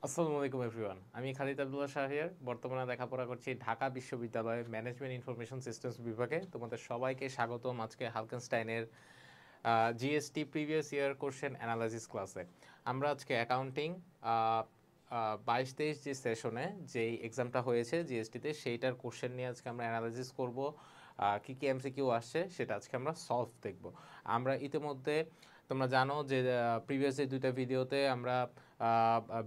আসসালামু আলাইকুম এভরিওয়ান। আমি খালিদ আব্দুল্লাহ শাহিয়ার। বর্তমানে লেখাপড়া করছি ঢাকা বিশ্ববিদ্যালয়ে ম্যানেজমেন্ট ইনফরমেশন সিস্টেমস বিভাগে। তোমাদের সবাইকে স্বাগতম আজকে হালকেনস্টাইনের GST previous year question analysis ক্লাসে। আমরা আজকে অ্যাকাউন্টিং 22-23 যে সেশনে যেই এক্সামটা হয়েছে জিএসটিতে সেইটার কোশ্চেন নিয়ে আজকে আমরা অ্যানালাইসিস করব। কী কী এমসিকিউ আসছে সেটা আজকে আমরা সলভ দেখব। আমরা ইতিমধ্যে তোমরা জানো যে প্রিভিয়াস যে দুইটা ভিডিওতে আমরা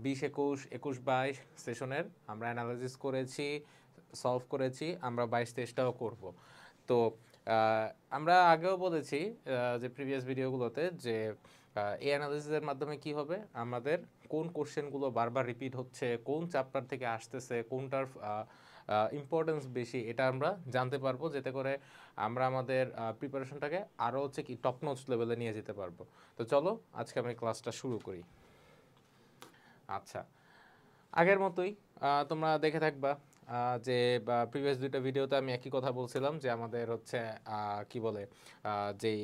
20-21 সেশনের আমরা অ্যানালাইসিস করেছি, সলভ করেছি, আমরা 22-23টাও করব। তো আমরা আগেও বলেছি যে প্রিভিয়াস ভিডিওগুলোতে যে এই অ্যানালিসিসের মাধ্যমে কি হবে, আমাদের কোন কোশ্চেনগুলো বারবার রিপিট হচ্ছে, কোন চ্যাপ্টার থেকে আসতেছে, কোনটার ইম্পর্টেন্স বেশি, এটা আমরা জানতে পারবো, যাতে করে আমরা আমাদের প্রিপারেশনটাকে আরও হচ্ছে কি টপ নচ লেভেলে নিয়ে যেতে পারবো। তো চলো আজকে আমি ক্লাসটা শুরু করি। আচ্ছা, আগের মতোই তোমরা দেখে থাকবা যে প্রিভিয়াস দুইটা ভিডিওতে আমি একই কথা বলছিলাম যে আমাদের হচ্ছে কি বলে যেই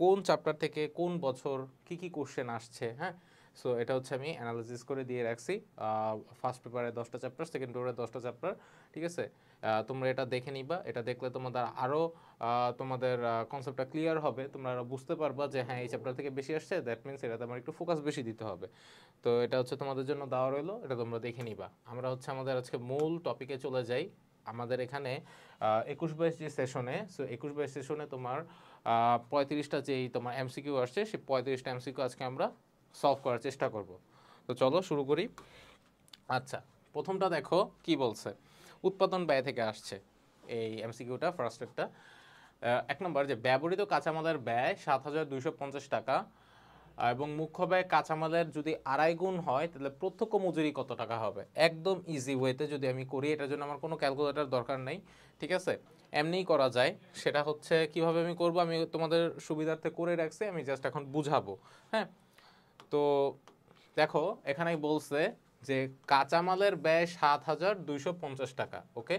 কোন চ্যাপ্টার থেকে কোন বছর কি কি কোশ্চেন আসছে। হ্যাঁ, সো এটা হচ্ছে আমি অ্যানালাইসিস করে দিয়ে রাখছি। ফার্স্ট পেপারে 10টা চ্যাপ্টার, সেকেন্ড পেপারে 10টা চ্যাপ্টার, ঠিক আছে। তোমরা এটা দেখে নিবা, এটা দেখলে তোমাদের আরও তোমাদের কনসেপ্টটা ক্লিয়ার হবে, তোমরা বুঝতে পারবা যে হ্যাঁ এই চ্যাপ্টার থেকে বেশি আসছে, দ্যাট মিনস এটাতে আমার একটু ফোকাস বেশি দিতে হবে। তো এটা হচ্ছে তোমাদের জন্য দেওয়া রইলো, এটা তোমরা দেখে নিবা। আমরা হচ্ছে আমাদের আজকে মূল টপিকে চলে যাই। আমাদের এখানে 21-22 যে সেশনে, সো 21-22 সেশনে তোমার 35টা যেই তোমার এমসিকিউ আসছে, সেই 35টা এমসিকিউ আজকে আমরা সলভ করার চেষ্টা করব। তো চলো শুরু করি। আচ্ছা, প্রথমটা দেখো কি বলছে, উৎপাদন ব্যয় থেকে আসছে এই এমসিকিউটা। ফার্স্ট একটা 1 নম্বর, যে ব্যবহৃত কাঁচামালের ব্যয় 7,250 টাকা এবং মুখ্য ব্যয় কাঁচামালের যদি 2.5 গুণ হয় তাহলে প্রত্যক্ষ মজুরি কত টাকা হবে। একদম ইজি ওয়েতে যদি আমি করি, এটার জন্য আমার কোনো ক্যালকুলেটর দরকার নেই, ঠিক আছে, এমনিই করা যায়। সেটা হচ্ছে কিভাবে আমি করব, আমি তোমাদের সুবিধার্থে করে রাখছি, আমি জাস্ট এখন বুঝাবো। হ্যাঁ, তো দেখো এখানে বলছে যে কাঁচামালের ব্যয় 7,250 টাকা, ওকে।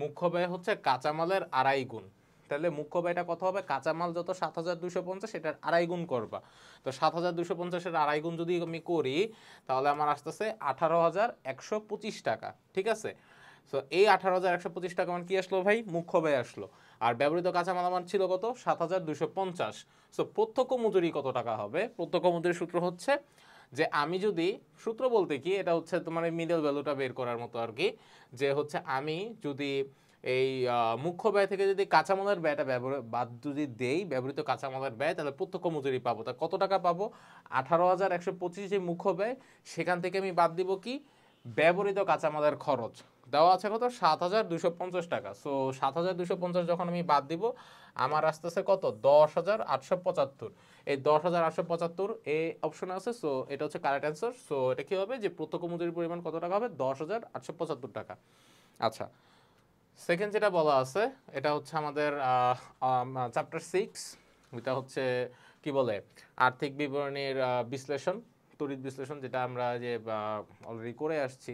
মুখ্য ব্যয় হচ্ছে কাঁচামালের 2.5 গুণ, তাহলে মুখ্য ব্যয়টা কত হবে, কাঁচামাল যত 7,250 এটার 2.5 গুণ করবা। তো 7,250-এর 2.5 গুণ যদি আমি করি তাহলে আমার আসতেছে 18,125 টাকা, ঠিক আছে। সো এই 18,125 টাকা আমার কি আসলো ভাই, মুখ্য ব্যয় আসলো। আর ব্যবহৃত কাঁচামাল আমার ছিল কত, 7,250। সো প্রত্যক্ষ মজুরি কত টাকা হবে, প্রত্যক্ষ মজুরির সূত্র হচ্ছে যে আমি যদি, সূত্র বলতে কি, এটা হচ্ছে তোমার এই মিডল ভ্যালুটা বের করার মতো আর কি, যে হচ্ছে আমি যদি এই মুখ্য ব্যয় থেকে যদি কাঁচামালের ব্যয়টা বাদ যদি দেই, ব্যবহৃত কাঁচামালের ব্যয়, তাহলে প্রত্যক্ষ মজুরি পাবো। তা কত টাকা পাবো, 18,125 যে মুখ্য ব্যয়, সেখান থেকে আমি বাদ দিব কি, ব্যবহৃত কাঁচামালের খরচ দেওয়া আছে কত, 7,250 টাকা। সো 7,250 যখন আমি বাদ দিব, আমার আসতেছে কত, 10,875। এই 10,875 এই অপশনে আছে, সো এটা হচ্ছে কারেক্ট অ্যান্সার। সো এটা কি হবে, যে প্রত্যক্ষ মজুরির পরিমাণ কত টাকা হবে, 10,875 টাকা। আচ্ছা, সেকেন্ড যেটা বলা আছে, এটা হচ্ছে আমাদের চ্যাপ্টার 6, এটা হচ্ছে কি বলে, আর্থিক বিবরণীর বিশ্লেষণ, তড়িৎ বিশ্লেষণ, যেটা আমরা যে অলরেডি করে আসছি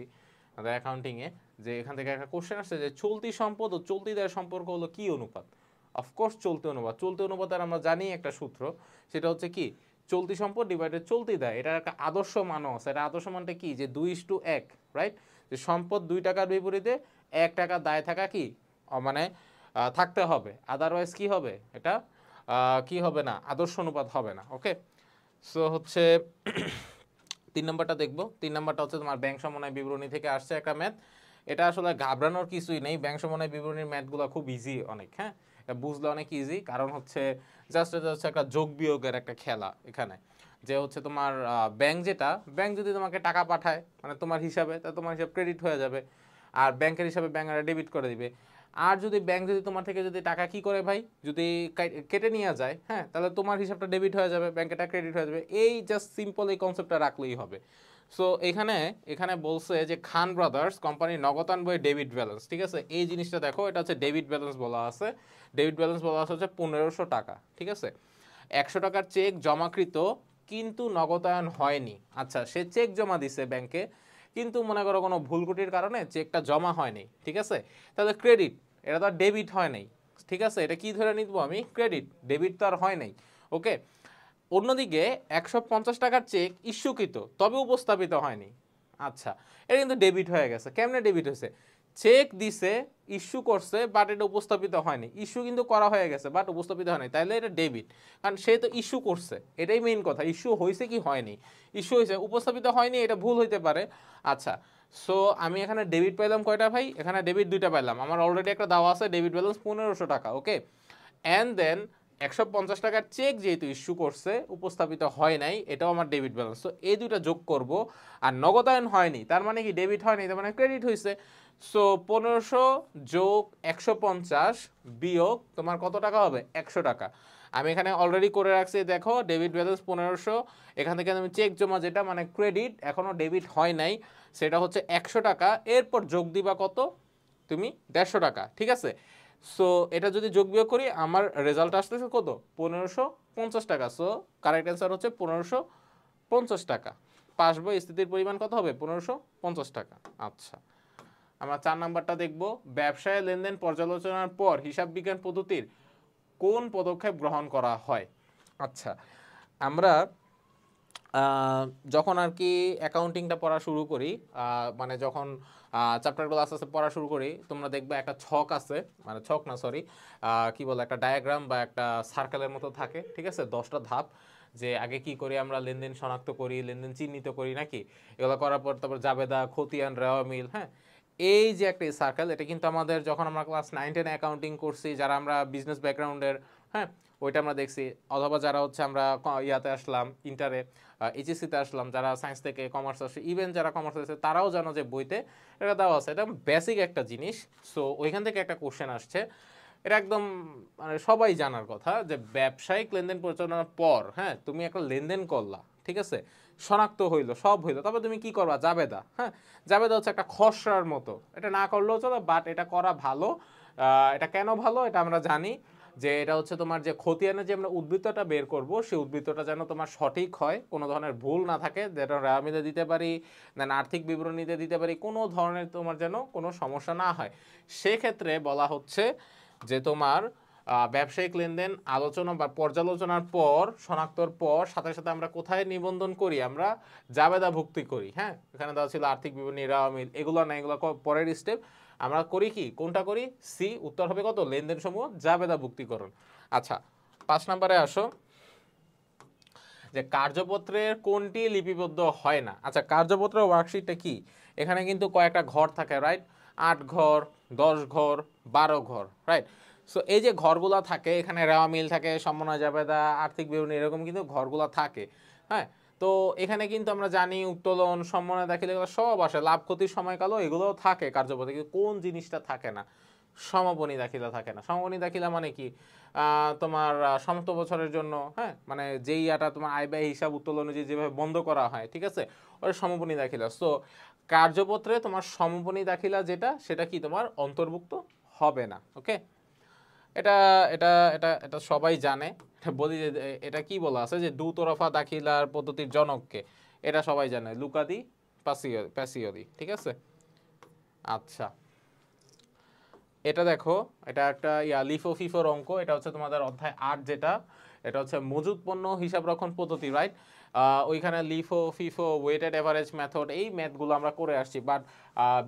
আমাদের অ্যাকাউন্টিংয়ে। যে এখান থেকে একটা কোশ্চেন আসছে যে চলতি সম্পদ ও চলতি দায়ের সম্পর্ক হলো কি অনুপাত। অফকোর্স চলতি অনুপাত, চলতি অনুপাতের আমরা জানি একটা সূত্র, সেটা হচ্ছে কি, চলতি সম্পদ ডিভাইডেড চলতি দায়। এটার একটা আদর্শ মানও আছে, এটা আদর্শ মানটা কি, যে 2:1, রাইট। যে সম্পদ 2 টাকার বিপরীতে 1 টাকা দায় থাকা কি, মানে থাকতে হবে, আদারওয়াইজ কি হবে, এটা কি হবে না, আদর্শ অনুপাত হবে না, ওকে। সো হচ্ছে 3 নম্বরটা দেখবো। 3 নম্বরটা হচ্ছে তোমার ব্যাংক সমন্বয় বিবরণী থেকে আসছে একটা ম্যাথ। এটা আসলে ঘাবড়ানোর কিছুই নেই, ব্যাংক সমন্বয় বিবরণীর ম্যাথগুলো খুব ইজি অনেক। হ্যাঁ, এটা বুঝলে অনেক ইজি, কারণ হচ্ছে জাস্ট এটা হচ্ছে একটা যোগ বিয়োগের একটা খেলা এখানে। যে হচ্ছে তোমার ব্যাংক, যেটা ব্যাংক যদি তোমাকে টাকা পাঠায় মানে তোমার হিসাবে, তা তোমার হিসাব ক্রেডিট হয়ে যাবে, আর ব্যাংকের হিসাবে ব্যাংকেরা ডেবিট করে দিবে। আর যদি ব্যাংক যদি তোমার থেকে যদি টাকা কি করে ভাই, যদি কেটে নিয়ে যায়, হ্যাঁ, তাহলে তোমার হিসাবটা ডেবিট হয়ে যাবে, ব্যাংকেটা ক্রেডিট হয়ে যাবে। এই জাস্ট সিম্পল এই কনসেপ্টটা রাখলেই হবে। সো এখানে এখানে বলছে যে খান ব্রাদার্স কোম্পানির নগদান বই ডেবিট ব্যালেন্স, ঠিক আছে। এই জিনিসটা দেখো, এটা হচ্ছে ডেবিট ব্যালেন্স বলা আছে। ডেবিট ব্যালেন্স বলা আছে হচ্ছে 1,500 টাকা, ঠিক আছে। 100 টাকার চেক জমাকৃত কিন্তু নগদায়ন হয়নি। আচ্ছা, সে চেক জমা দিছে ব্যাংকে, কিন্তু মনে করো কোনো ভুলকুটির কারণে চেকটা জমা হয়নি, ঠিক আছে। তাহলে ক্রেডিট, এটা তো আর ডেবিট হয় নাই, ঠিক আছে। এটা কি ধরে নিব আমি, ক্রেডিট, ডেবিট তো আর হয় নাই, ওকে। অন্যদিকে 150 টাকার চেক ইস্যুকৃত তবে উপস্থাপিত হয়নি, আচ্ছা, এটা কিন্তু ডেবিট হয়ে গেছে। কেমনে ডেবিট হয়েছে? চেক দিছে, ইস্যু করছে, বাট এটা উপস্থাপিত হয়নি। ইস্যু কিন্তু করা হয়ে গেছে, বাট উপস্থাপিত হয়নি, তাইলে এটা ডেবিট। কারণ সে তো ইস্যু করছে, এটাই মেইন কথা। ইস্যু হয়েছে কি হয়নি? ইস্যু হয়েছে, উপস্থাপিত হয়নি, এটা ভুল হইতে পারে। আচ্ছা, সো আমি এখানে ডেবিট পাইলাম কয়টা ভাই? এখানে ডেবিট 2টা পাইলাম। আমার অলরেডি একটা দেওয়া আছে, ডেবিট ব্যালেন্স 1500 টাকা, ওকে। অ্যান্ড দেন 150 টাকার চেক যেহেতু ইস্যু করছে, উপস্থাপিত হয় নাই, এটাও আমার ডেবিট ব্যালেন্স। সো এই দুইটা যোগ করব, আর নগদায়ন হয়নি, তার মানে কি ডেবিট হয়নি, তার মানে ক্রেডিট হয়েছে। সো 1500 যোগ 150 বিয়োগ তোমার কত টাকা হবে? 100 টাকা। আমি এখানে অলরেডি করে রাখছি, দেখো ডেবিট ব্যালেন্স 1500, এখান থেকে আমি চেক জমা যেটা মানে ক্রেডিট, এখনও ডেবিট হয় নাই, সেটা হচ্ছে 100 টাকা। এরপর যোগ দিবা কত? তুমি 150 টাকা, ঠিক আছে। সো এটা যদি যোগ বিয়োগ করি, আমার রেজাল্ট আসতেছে কত? 1550 টাকা। সো কারেক্ট অ্যান্সার হচ্ছে 1550 টাকা। পাসবই স্থিতির পরিমাণ কত হবে? 1550 টাকা। আচ্ছা, আমরা 4 নাম্বারটা দেখব। ব্যবসায় লেনদেন পর্যালোচনার পর হিসাব বিজ্ঞান পদ্ধতির কোন পদক্ষেপ গ্রহণ করা হয়? আচ্ছা, আমরা যখন আর কি অ্যাকাউন্টিংটা পড়া শুরু করি, মানে যখন চ্যাপ্টারগুলো আস্তে আস্তে পড়া শুরু করি, তোমরা দেখবে একটা ছক আছে, মানে ছক না সরি, কি বলে, একটা ডায়াগ্রাম বা একটা সার্কেলের মতো থাকে, ঠিক আছে, 10টা ধাপ। যে আগে কি করি আমরা? লেনদেন শনাক্ত করি, লেনদেন চিহ্নিত করি নাকি, এগুলো করার পর তারপর জাবেদা, খতিয়ান, রেওয়া মিল। হ্যাঁ, এই যে একটা সার্কেল, এটা কিন্তু আমাদের যখন আমরা ক্লাস 9-10 অ্যাকাউন্টিং করছি, যারা আমরা বিজনেস ব্যাকগ্রাউন্ডের, হ্যাঁ, ওইটা আমরা দেখছি। অথবা যারা হচ্ছে আমরা ইয়াতে আসলাম, ইন্টারে, এইচএসসিতে আসলাম, যারা সায়েন্স থেকে কমার্স আসে, ইভেন যারা কমার্স আছে তারাও জানো যে বইতে এটা দেওয়া আছে। এটা বেসিক একটা জিনিস। সো ওইখান থেকে একটা কোশ্চেন আসছে, এটা একদম মানে সবাই জানার কথা, যে ব্যবসায়িক লেনদেন পরিচালনার পর, হ্যাঁ, তুমি একটা লেনদেন করলা, ঠিক আছে, শনাক্ত হইলো, সব হইলো, তবে তুমি কি করবা? জাবেদা। হ্যাঁ, জাবেদা হচ্ছে একটা খসড়ার মতো, এটা না করলেও চলো, বাট এটা করা ভালো। এটা কেন ভালো এটা আমরা জানি, যে এটা হচ্ছে তোমার যে খতিয়ানে যে আমরা উদ্বৃত্তটা বের করব, সেই উদ্বৃত্তটা যেন তোমার সঠিক হয়, কোনো ধরনের ভুল না থাকে, যেটা রেওয়ামিলে দিতে পারি, দেন আর্থিক বিবরণীতে দিতে পারি, কোনো ধরনের তোমার যেন কোনো সমস্যা না হয়। সেক্ষেত্রে বলা হচ্ছে যে তোমার ব্যবসায়িক লেনদেন আলোচনা বা পর্যালোচনার পর, শনাক্তর পর, সাথে সাথে আমরা কোথায় নিবন্ধন করি? আমরা জাবেদা ভুক্তি করি। হ্যাঁ, এখানে দেওয়া ছিল আর্থিক বিবরণী, রেওয়ামিল, এগুলো না, এগুলো পরের স্টেপ। আমরা করি কি? কোনটা করি? সি। উত্তর হবে কত? লেনদেন সমূহ জাবেদা ভুক্তিকরণ। আচ্ছা, 5 নম্বরে আসো, যে কার্যপত্রের কোনটি লিপিবদ্ধ হয় না। আচ্ছা, কার্যপত্রের ওয়ার্কশিটটা কি? এখানে কিন্তু কয়েকটা ঘর থাকে, রাইট? 8 ঘর, 10 ঘর, 12 ঘর, রাইট? সো এই যে ঘরগুলা থাকে, এখানে রেওয়া মিল থাকে, সমন্বয় জাবেদা, আর্থিক বিবরণী, এরকম কিন্তু ঘরগুলা থাকে। হ্যাঁ, তো এখানে কিন্তু আমরা জানি উত্তোলন, সমন্বয় দাখিল, এগুলো সব আসে, লাভ ক্ষতির সময়কালও এগুলোও থাকে কার্যপত্রে। কিন্তু কোন জিনিসটা থাকে না? সমাপনী দাখিলা থাকে না। সমাপনী দাখিলা মানে কি? তোমার সমস্ত বছরের জন্য, হ্যাঁ, মানে যেই ইয়াটা তোমার আয় ব্যয় হিসাব উত্তোলন অনুযায়ী যেভাবে বন্ধ করা হয়, ঠিক আছে, ওটা সমাপনী দাখিলা। সো কার্যপত্রে তোমার সমাপনী দাখিলা যেটা, সেটা কি তোমার অন্তর্ভুক্ত হবে না, ওকে। এটা এটা এটা এটা সবাই জানে। এটা বলি যে এটা কি বলা আছে, যে দুতরফা দাখিলার পদ্ধতির জনককে, এটা সবাই জানে, লুকাদি প্যাসিওদি, ঠিক আছে। আচ্ছা, এটা দেখো, এটা একটা লিফো ফিফোর অঙ্ক। এটা হচ্ছে তোমাদের অধ্যায় 8, যেটা এটা হচ্ছে মজুদ পণ্য হিসাব রক্ষণ পদ্ধতি, রাইট? ওইখানে LIFO FIFO weighted average method, এই ম্যাথগুলো আমরা করে আসছি। বাট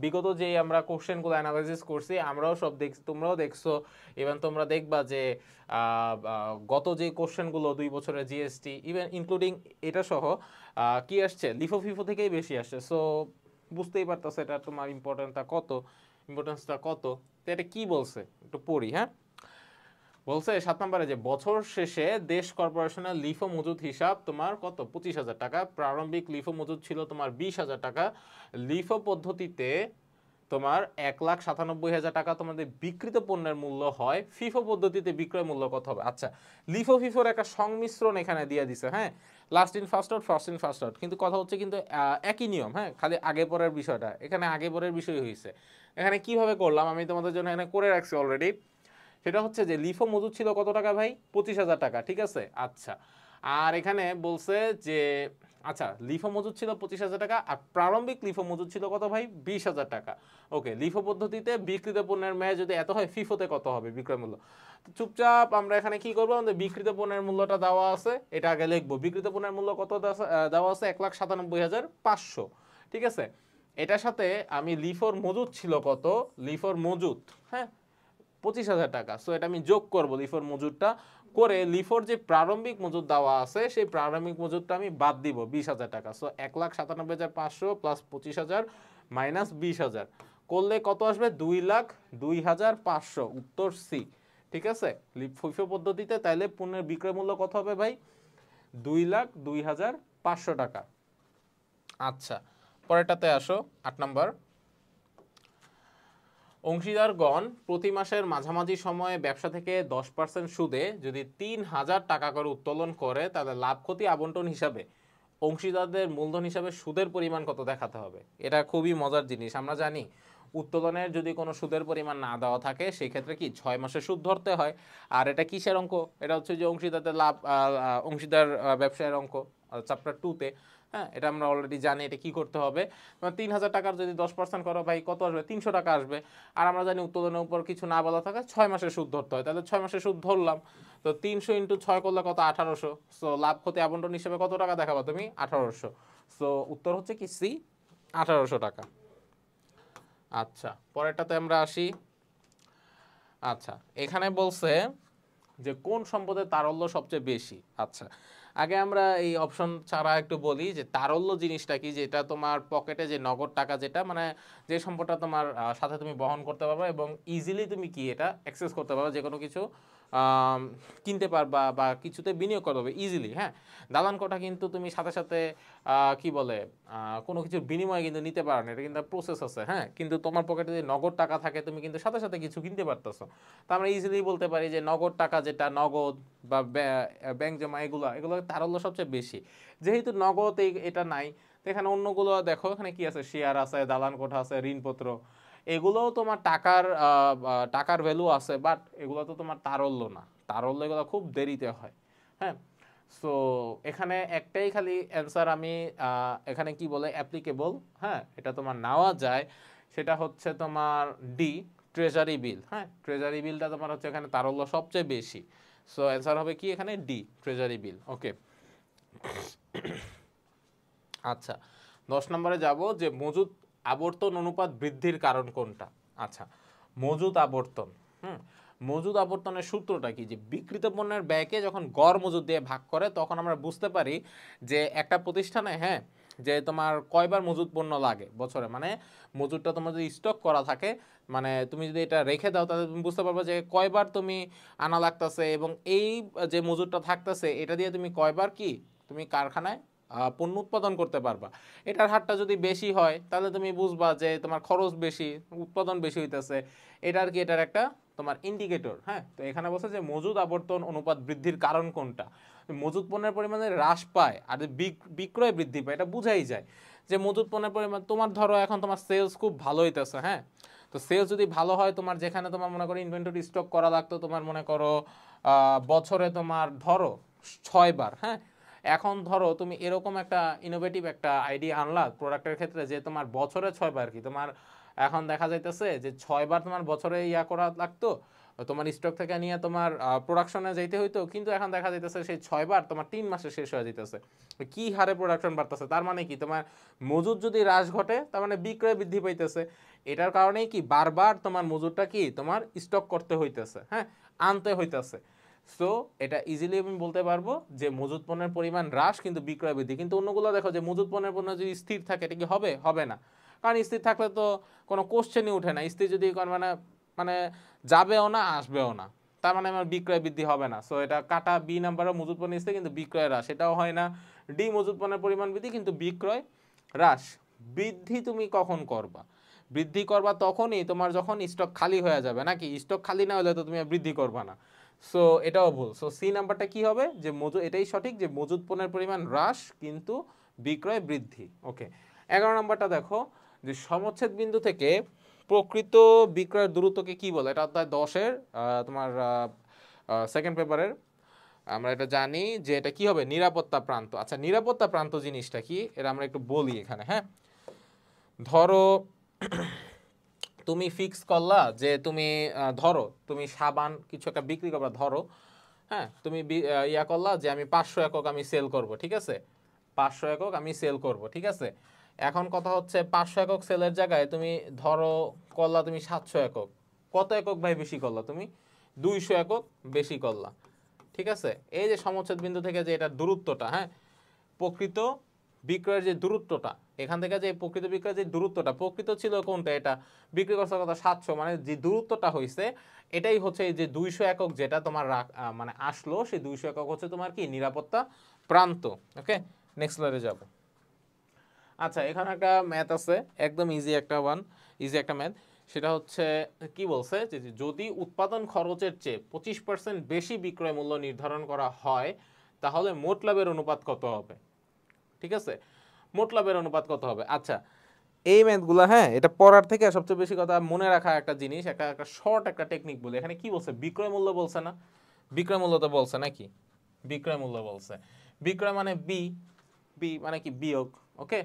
বিগত যেই আমরা কোশ্চেনগুলো অ্যানালাইসিস করছি, আমরাও সব দেখছি, তোমরাও দেখছো, ইভেন তোমরা দেখবা যে গত যে কোশ্চেনগুলো 2 বছরের জিএসটি, ইভেন ইনক্লুডিং এটা সহ, কি আসছে? লিফো ফিফো থেকেই বেশি আসছে। সো বুঝতেই পারতেছো এটা তোমার ইম্পর্টেন্সটা কত। তো এটা কি বলছে একটু পড়ি, হ্যাঁ। বলছে 7 নম্বরে, যে বছর শেষে দেশ কর্পোরেশনের লিফো মজুদ হিসাব তোমার কত? 25,000 টাকা। প্রারম্ভিক লিফো মজুদ ছিল তোমার 20,000 টাকা। লিফো পদ্ধতিতে তোমার 1,97,000 টাকা তোমাদের বিক্রিত পণ্যের মূল্য হয়। ফিফো পদ্ধতিতে বিক্রয় মূল্য কত হবে? আচ্ছা, লিফো ফিফোর একটা সংমিশ্রণ এখানে দিয়ে দিছে, হ্যাঁ, last in first out, first in first out, কিন্তু কথা হচ্ছে কিন্তু একই নিয়ম, হ্যাঁ, খালি আগে পরের বিষয়টা এখানে আগে পরের বিষয় হয়েছে। এখানে কিভাবে করলাম আমি তোমাদের জন্য এখানে করে রাখছি অলরেডি। সেটা হচ্ছে যে লিফো মজুদ ছিল কত টাকা ভাই? 25,000 টাকা, ঠিক আছে। আচ্ছা, আর এখানে বলছে যে, আচ্ছা, লিফো মজুদ ছিল 25,000 টাকা, আর প্রারম্ভিক লিফো মজুদ ছিল কত ভাই? 20,000 টাকা। ওকে, লিফো পদ্ধতিতে বিক্রিত পণ্যের ব্যয় যদি এত হয়, ফিফোতে কত হবে বিক্রয় মূল্য? তো চুপচাপ আমরা এখানে কি করবো? আমাদের বিক্রিত পণ্যের মূল্যটা দেওয়া আছে, এটা আগে লিখবো। বিক্রিত পণ্যের মূল্য কত দেওয়া আছে? 1,97,500। ঠিক আছে। এটার সাথে আমি লিফোর মজুদ ছিল কত, লিফোর মজুদ, হ্যাঁ 25,000 টাকা। সো এটা আমি যোগ করব লিফোর মজুদটা করে, লিফোর যে প্রারম্ভিক মজুদ দেওয়া আছে সেই প্রারম্ভিক মজুদটা আমি বাদ দিব 20,000 টাকা। সো 1,97,500 প্লাস 25,000 মাইনাস 20,000 করলে কত আসবে, 2,02,500, উত্তর সি। ঠিক আছে, ফিফো পদ্ধতিতে তাইলে পণ্যের বিক্রয় মূল্য কত হবে ভাই, 2,02,500 টাকা। আচ্ছা পরেরটাতে আসো, 8 নম্বর। অংশীদারগণ প্রতি মাসের মাঝামাঝি সময়ে ব্যবসা থেকে 10% সুদে যদি 3,000 টাকা করে উত্তোলন করে, তাহলে লাভ ক্ষতি আবন্টন হিসাবে অংশীদারদের মূলধন হিসাবে সুদের পরিমাণ কত দেখাতে হবে। এটা খুবই মজার জিনিস। আমরা জানি উত্তোলনের যদি কোনো সুদের পরিমাণ না দেওয়া থাকে সেই ক্ষেত্রে কি 6 মাসের সুদ ধরতে হয়। আর এটা কিসের অঙ্ক, এটা হচ্ছে যে অংশীদারদের লাভ, অংশীদার ব্যবসায়ের অঙ্ক চ্যাপ্টার 2-তে। হ্যাঁ এটা আমরা অলরেডি জানি এটা কি করতে হবে। 3,000 টাকার যদি 10% করো ভাই কত আসবে, 300 টাকা আসবে। আর আমরা জানি উত্তোলনের উপর কিছু না বলা থাকে 6 মাসের সুদ ধরতে হয়, তাহলে 6 মাসের সুদ ধরলাম। তো 300 × 6 করলে কত, 1800। সো লাভ ক্ষতি আবন্টন হিসেবে কত টাকা দেখাবো তুমি, 1800। সো উত্তর হচ্ছে কি সি, 1800 টাকা। আচ্ছা পরেরটাতে আমরা আসি। আচ্ছা এখানে বলছে যে কোন সম্পদের তারল্য সবচেয়ে বেশি। আচ্ছা আগে আমরা এই অপশন ছাড়া একটু বলি যে তারল্য জিনিসটা কি, যেটা তোমার পকেটে যে নগদ টাকা, যেটা মানে যে সম্পদটা তোমার সাথে তুমি বহন করতে পারবে এবং ইজিলি তুমি কি এটা অ্যাক্সেস করতে পারবে, যে কোনো কিছু কিনতে পারবা বা কিছুতে বিনিয়োগ করতে পারবে ইজিলি। হ্যাঁ দালান কোঠা কিন্তু তুমি সাথে সাথে কি বলে কোনো কিছুর বিনিময়ে কিন্তু নিতে পারো না, এটা কিন্তু প্রসেস আছে। হ্যাঁ কিন্তু তোমার পকেটে যদি নগদ টাকা থাকে তুমি কিন্তু সাথে সাথে কিছু কিনতে পারতেছো। তো আমরা ইজিলি বলতে পারি যে নগদ টাকা, যেটা নগদ বা ব্যাংক জমা, এগুলো তারল্য সবচেয়ে বেশি। যেহেতু নগদ এটা নাই, তো এখানে অন্যগুলো দেখো, এখানে কি আছে, শেয়ার আছে, দালান কোঠা আছে, ঋণপত্র, এগুলোও তোমার টাকার ভ্যালু আছে, বাট এগুলো তো তোমার তারল্য না। তারল্য এগুলো খুব দেরিতে হয়। হ্যাঁ সো এখানে একটাই খালি অ্যান্সার আমি এখানে কি বলে অ্যাপ্লিকেবল, হ্যাঁ এটা তোমার নেওয়া যায়, সেটা হচ্ছে তোমার ডি, ট্রেজারি বিল। হ্যাঁ ট্রেজারি বিলটা তোমার হচ্ছে এখানে তারল্য সবচেয়ে বেশি। সো অ্যান্সার হবে কি এখানে ডি, ট্রেজারি বিল। ওকে আচ্ছা 10 নম্বরে যাব, যে মজুদ আবর্তন অনুপাত বৃদ্ধির কারণ কোনটা। আচ্ছা মজুদ আবর্তন, মজুদ আবর্তনের সূত্রটা কি, যে বিক্রিত পণ্যের ব্যয়কে যখন গড় মজুদ দিয়ে ভাগ করে তখন আমরা বুঝতে পারি যে একটা প্রতিষ্ঠানে, হ্যাঁ যে তোমার কয়বার মজুদ পণ্য লাগে বছরে, মানে মজুদটা তোমার যদি স্টক করা থাকে, মানে তুমি যদি এটা রেখে দাও তাহলে তুমি বুঝতে পারবে যে কয়বার তুমি আনা লাগতেছে, এবং এই যে মজুদটা থাকতেছে এটা দিয়ে তুমি কয়বার কি তুমি কারখানায় পণ্য উৎপাদন করতে পারবা। এটার হারটা যদি বেশি হয় তাহলে তুমি বুঝবা যে তোমার খরচ বেশি, উৎপাদন বেশি হইতেছে। এটার কি এটার একটা তোমার ইন্ডিকেটর। হ্যাঁ তো এখানে বলছে যে মজুদ আবর্তন অনুপাত বৃদ্ধির কারণ কোনটা, মজুদ পণ্যের পরিমাণে হ্রাস পায় আর বিক্রয় বৃদ্ধি পায়, এটা বুঝাই যায় যে মজুদ পণ্যের পরিমাণ, তোমার ধরো এখন তোমার সেলস খুব ভালো হইতেছে। হ্যাঁ তো সেলস যদি ভালো হয়, তোমার যেখানে তোমার মনে করো ইনভেন্টরি স্টক করা লাগতো তোমার মনে করো বছরে তোমার ধরো 6 বার, হ্যাঁ এখন ধরো তুমি এরকম একটা ইনোভেটিভ একটা আইডিয়া আনলা প্রোডাক্টের ক্ষেত্রে, যে তোমার বছরে 6 বার কি তোমার এখন দেখা যাইতেছে যে 6 বার তোমার বছরে করা লাগতো, তোমার স্টক থেকে নিয়ে তোমার প্রোডাকশনে যাইতে হইতো, কিন্তু এখন দেখা যাইতেছে সেই 6 বার তোমার 3 মাসে শেষ হয়ে যাইতেছে। কি হারে প্রোডাকশন বাড়তেছে, তার মানে কি তোমার মজুদ যদি হ্রাস ঘটে তার মানে বিক্রয় বৃদ্ধি পাইতেছে। এটার কারণেই কি বারবার তোমার মজুদটা কি তোমার স্টক করতে হইতেছে, হ্যাঁ আনতে হইতেছে। সো এটা ইজিলি আমি বলতে পারবো যে মজুদ পণ্যের পরিমাণ হ্রাস কিন্তু বিক্রয় বৃদ্ধি। কিন্তু অন্যগুলো দেখো যে মজুদ পণ্যের পণ্য যদি স্থির থাকে এটা কি হবে, হবে না, কারণ স্থির থাকলে তো কোনো কোশ্চেনই উঠে না। স্থির যদি মানে মানে যাবেও না আসবেও না, তার মানে আমার বিক্রয় বৃদ্ধি হবে না। সো এটা কাটা, বি নাম্বারও মজুদ পণ্য স্থির কিন্তু বিক্রয় হ্রাস, এটাও হয় না। ডি মজুদ পণ্যের পরিমাণ বৃদ্ধি কিন্তু বিক্রয় হ্রাস। বৃদ্ধি তুমি কখন করবা, বৃদ্ধি করবা তখনই তোমার যখন স্টক খালি হয়ে যাবে, নাকি স্টক খালি না হলে তো তুমি বৃদ্ধি করবা না। সো এটাও ভুল। সো সি নাম্বারটা কি হবে, যে মজুদ, এটাই সঠিক যে মজুদ পণ্যের পরিমাণ হ্রাস কিন্তু বিক্রয় বৃদ্ধি। ওকে 11 নাম্বারটা দেখো, যে সমচ্ছেদ বিন্দু থেকে প্রকৃত বিক্রয়ের দূরত্বকে কি বলে, এটা অধ্যায় 10-এর তোমার সেকেন্ড পেপারের। আমরা এটা জানি যে এটা কি হবে, নিরাপত্তা প্রান্ত। আচ্ছা নিরাপত্তা প্রান্ত জিনিসটা কি এটা আমরা একটু বলি এখানে। হ্যাঁ ধরো তুমি ফিক্স করলা যে তুমি ধরো তুমি সাবান কিছু একটা বিক্রি করবা, ধরো হ্যাঁ তুমি করলা যে আমি 500 একক আমি সেল করব, ঠিক আছে 500 একক আমি সেল করব, ঠিক আছে এখন কথা হচ্ছে 500 একক সেলের জায়গায় তুমি ধরো করলা তুমি 700 একক, কত একক ভাই বেশি করলা তুমি? 200 একক বেশি করলা, ঠিক আছে? এই যে সমচ্ছেদ বিন্দু থেকে যে এটা দূরত্বটা, হ্যাঁ, প্রকৃত বিক্রয়ের যে দূরত্বটা, এখান থেকে যে প্রকৃত বিক্রয়ের যে দূরত্বটা, প্রকৃত ছিল কোনটা, এটা বিক্রি করছে কত 700, মানে যে দূরত্বটা হয়েছে এটাই হচ্ছে এই যে 200 একক যেটা তোমার মানে আসলো, সেই 200 একক হচ্ছে তোমার কি নিরাপত্তা প্রান্ত। ওকে, নেক্সট স্লাইডে যাব। আচ্ছা, এখানে একটা ম্যাথ আছে, একদম ইজি একটা ইজি একটা ম্যাথ। সেটা হচ্ছে কি বলছে যে যদি উৎপাদন খরচের চেয়ে 25% বেশি বিক্রয় মূল্য নির্ধারণ করা হয় তাহলে মোট লাভের অনুপাত কত হবে? ঠিক আছে, মোট লাভের অনুপাত কত হবে? আচ্ছা, এই ম্যাথগুলো, হ্যাঁ, এটা পড়ার থেকে সবচেয়ে বেশি কথা মনে রাখা একটা জিনিস, একটা শর্ট একটা টেকনিক বলে। এখানে কি বলছে? বিক্রয় মূল্য বলছে না? বিক্রয় মূল্য তো বলছে নাকি? বিক্রয় মূল্য বলছে। বিক্রয় মানে বি, বি মানে কি বিয়োগ। ওকে,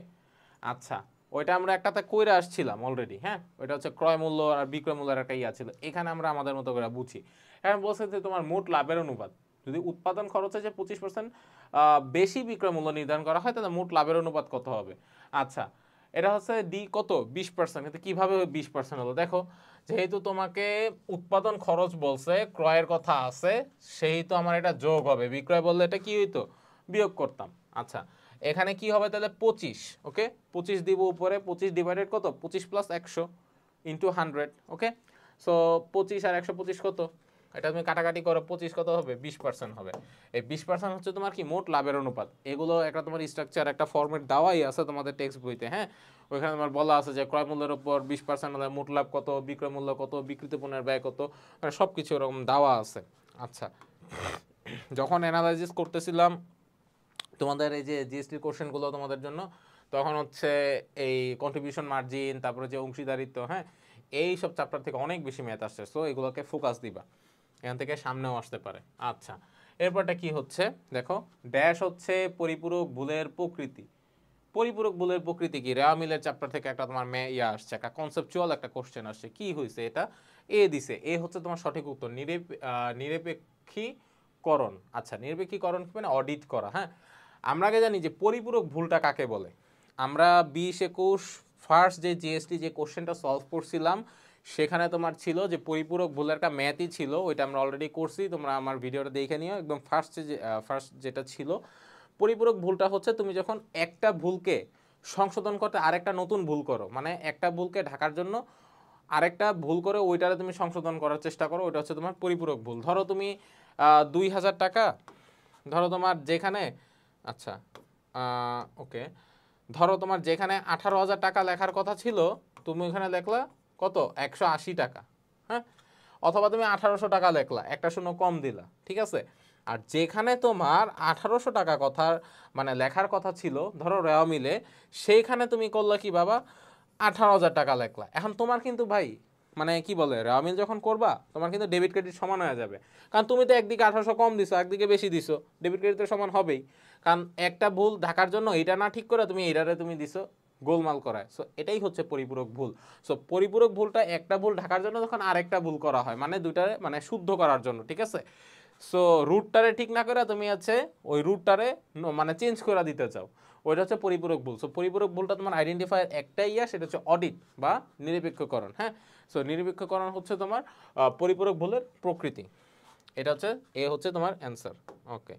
আচ্ছা, ওইটা আমরা একটাতে কইরা আসছিলাম অলরেডি, হ্যাঁ, ওইটা হচ্ছে ক্রয় মূল্য আর বিক্রয় মূল্যের একটা ইয়া ছিল। এখানে আমরা আমাদের মতো করে বুঝি। এখন বলছে যে তোমার মোট লাভের অনুপাত, যদি উৎপাদন খরচে যে 25% বেশি বিক্রয় মূল্য নির্ধারণ করা হয় তাহলে মোট লাভের অনুপাত কত হবে? আচ্ছা, এটা হচ্ছে ডি কত 20%। কিন্তু কিভাবে 20% হলো? দেখো, যেহেতু তোমাকে উৎপাদন খরচ বলছে, ক্রয়ের কথা আছে, সেহেতু আমার এটা যোগ হবে। বিক্রয় বললে এটা কি হইতো? বিয়োগ করতাম। আচ্ছা, এখানে কি হবে তাহলে 25। ওকে, 25 দিব উপরে, 25 ডিভাইডেড কত? 25 প্লাস 100 ইন্টু 100। ওকে, সো 25 আর 125 কত? এটা তুমি কাটাকাটি করো, 25 কত হবে? 20% হবে। এই 20% হচ্ছে তোমার কি মোট লাভের অনুপাত। এগুলো একটা তোমার স্ট্রাকচার, একটা ফরম্যাট দেওয়াই আছে তোমাদের টেক্সট বইতে, হ্যাঁ, ওইখানে তোমার বলা আছে যে ক্রয় মূল্যের উপর 20% হলে মোট লাভ কত, বিক্রয় মূল্য কত, বিক্রিত পণ্যের ব্যয় কত, মানে সব কিছু এরকম দেওয়া আছে। আচ্ছা, যখন অ্যানালাইসিস করতেছিলাম তোমাদের এই যে জিএসটি কোশ্চেনগুলো তোমাদের জন্য, তখন হচ্ছে এই কন্ট্রিবিউশন মার্জিন, তারপরে যে অংশীদারিত্ব, হ্যাঁ, এই সব চ্যাপ্টার থেকে অনেক বেশি ম্যাথ আসছে। সো এগুলোকে ফোকাস দিবা, এখান থেকে সামনেও আসতে পারে। আচ্ছা, এরপরটা কি হচ্ছে দেখো, ড্যাশ হচ্ছে পরিপূরক ভুলের প্রকৃতি। পরিপূরক ভুলের প্রকৃতি কি? রেওয়া মিলের চ্যাপ্টার থেকে একটা তোমার আসছে, একটা কনসেপচুয়াল একটা কোশ্চেন আসছে। কি হয়েছে এটা? এ দিছে, এ হচ্ছে তোমার সঠিক উত্তর, নিরপেক্ষীকরণ। আচ্ছা, নিরপেক্ষীকরণ মানে অডিট করা। হ্যাঁ, আমরা আগে জানি যে পরিপূরক ভুলটা কাকে বলে। আমরা 20-21 ফার্স্ট যে জিএসটি যে কোশ্চেনটা সলভ করছিলাম, সেখানে তোমার ছিল যে পরিপূরক ভুলের একটা ম্যাথই ছিল, ওইটা আমরা অলরেডি করছি, তোমরা আমার ভিডিওটা দেখে নিও। একদম ফার্স্ট যেটা ছিল, পরিপূরক ভুলটা হচ্ছে তুমি যখন একটা ভুলকে সংশোধন করতে আরেকটা নতুন ভুল করো, মানে একটা ভুলকে ঢাকার জন্য আরেকটা ভুল করে ওইটারে তুমি সংশোধন করার চেষ্টা করো, ওইটা হচ্ছে তোমার পরিপূরক ভুল। ধরো তুমি 2000 টাকা, ধরো তোমার যেখানে, আচ্ছা ওকে, ধরো তোমার যেখানে 18,000 টাকা লেখার কথা ছিল, তুমি ওখানে লেখলা কত? 180 টাকা। হ্যাঁ, অথবা তুমি 1800 টাকা লেখলা, একটা শূন্য কম দিলা, ঠিক আছে? আর যেখানে তোমার 1800 টাকা কথা মানে লেখার কথা ছিল, ধরো রেওয়া মিলে, সেইখানে তুমি করলা কি বাবা? 18,000 টাকা লেখলা। এখন তোমার কিন্তু ভাই মানে কি বলে, রেওয়া মিল যখন করবা তোমার কিন্তু ডেবিট ক্রেডিট সমান হয়ে যাবে। কারণ তুমি তো একদিকে 1800 কম দিছো, একদিকে বেশি দিছো, ডেবিট ক্রেডিট তো সমান হবেই। কারণ একটা ভুল ঢাকার জন্য এটা না ঠিক করে তুমি এটারে তুমি দিছো গোলমাল করায়। সো এটাই হচ্ছে পরিপূরক ভুল। সো পরিপূরক ভুলটা একটা ভুল ঢাকার জন্য যখন আরেকটা ভুল করা হয়, মানে দুইটারে মানে শুদ্ধ করার জন্য, ঠিক আছে? সো রুটটারে ঠিক না করে তুমি আছে ওই রুটটারে মানে চেঞ্জ করে দিতে চাও, ওইটা হচ্ছে পরিপূরক ভুল। সো পরিপূরক ভুলটা তোমার আইডেন্টিফায়ার একটাই সেটা হচ্ছে অডিট বা নিরপেক্ষকরণ। হ্যাঁ, সো নিরপেক্ষকরণ হচ্ছে তোমার পরিপূরক ভুলের প্রকৃতি। এটা হচ্ছে হচ্ছে তোমার অ্যান্সার। ওকে,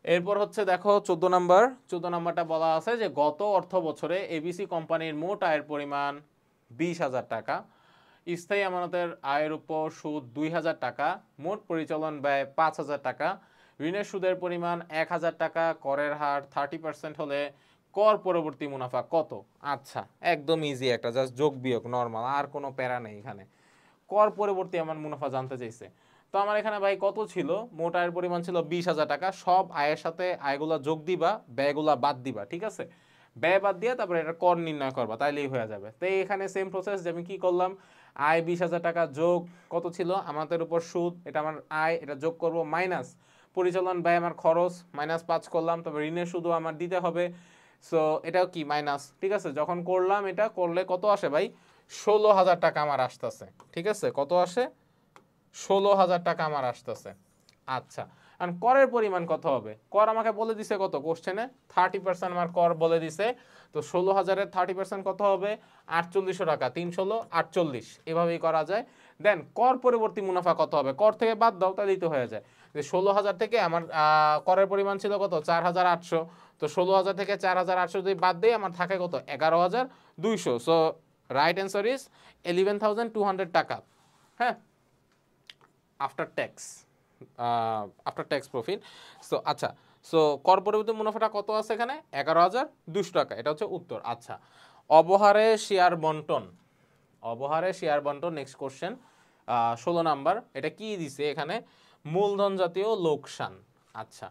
এরপর হচ্ছে দেখো 14 নাম্বারটা বলা আছে যে গত অর্থ বছরে এবিসি কোম্পানির মোট আয়ের পরিমাণ 20,000 টাকা, স্থায়ী আমানতের আয়ের উপর সুদ 2,000 টাকা, মোট পরিচালন ব্যয় 5,000 টাকা, ঋণের সুদের পরিমাণ 1,000 টাকা, করের হার 30% হলে কর পরবর্তী মুনাফা কত? আচ্ছা, একদম ইজি একটা, জাস্ট যোগ বিয়োগ নর্মাল, আর কোনো প্যারা নেই এখানে। কর পরবর্তী আমার মুনাফা জানতে চাইছে। তো আমার এখানে ভাই কত ছিল? মোট আয়ের পরিমাণ ছিল 20,000 টাকা। সব আয়ের সাথে আয়গুলা যোগ দিবা, ব্যয়গুলা বাদ দিবা, ঠিক আছে? ব্যয় বাদ দিয়ে তারপরে এটা কর নির্ণয় করবা, তাইলেই হয়ে যাবে। তো এখানে সেম প্রসেস, যে আমি কি করলাম, আয় 20,000 টাকা যোগ কত ছিল আমাদের উপর সুদ, এটা আমার আয়, এটা যোগ করব, মাইনাস পরিচালন ব্যয় আমার খরচ, মাইনাস 5 করলাম, তবে ঋণের সুদও আমার দিতে হবে। সো এটাও কি মাইনাস, ঠিক আছে? যখন করলাম এটা করলে কত আসে ভাই? 16,000 টাকা আমার আসতেছে, ঠিক আছে? কত আসে? 16,000 টাকা আমার আসতেছে। আচ্ছা, আর করের পরিমাণ কত হবে, কর আমাকে বলে দিছে কত কোশ্চেনে 30% আমার কর বলে দিছে। তো 16,000-এর 30% কত হবে 4800 টাকা, 3 × 16 = 48, এভাবেই করা যায়। দেন কর পরবর্তী মুনাফা কত হবে, কর থেকে বাদ দাও তাহলেই তো হয়ে যায়। যে 16,000 থেকে আমার করের পরিমাণ ছিল কত 4,800, তো 16,000 থেকে 4,800 যদি বাদ দিই আমার থাকে কত 11,200। সো রাইট অ্যান্সার ইজ 11,200 টাকা, হ্যাঁ, আফটার ট্যাক্স প্রফিট। সো আচ্ছা, সো কর পরবর্তী মুনাফাটা কত আছে এখানে 11,200 টাকা, এটা হচ্ছে উত্তর। আচ্ছা, অবহারে শেয়ার বন্টন, নেক্সট কোশ্চেন 16 নাম্বার। এটা কি দিছে এখানে, মূলধন জাতীয় লোকসান। আচ্ছা,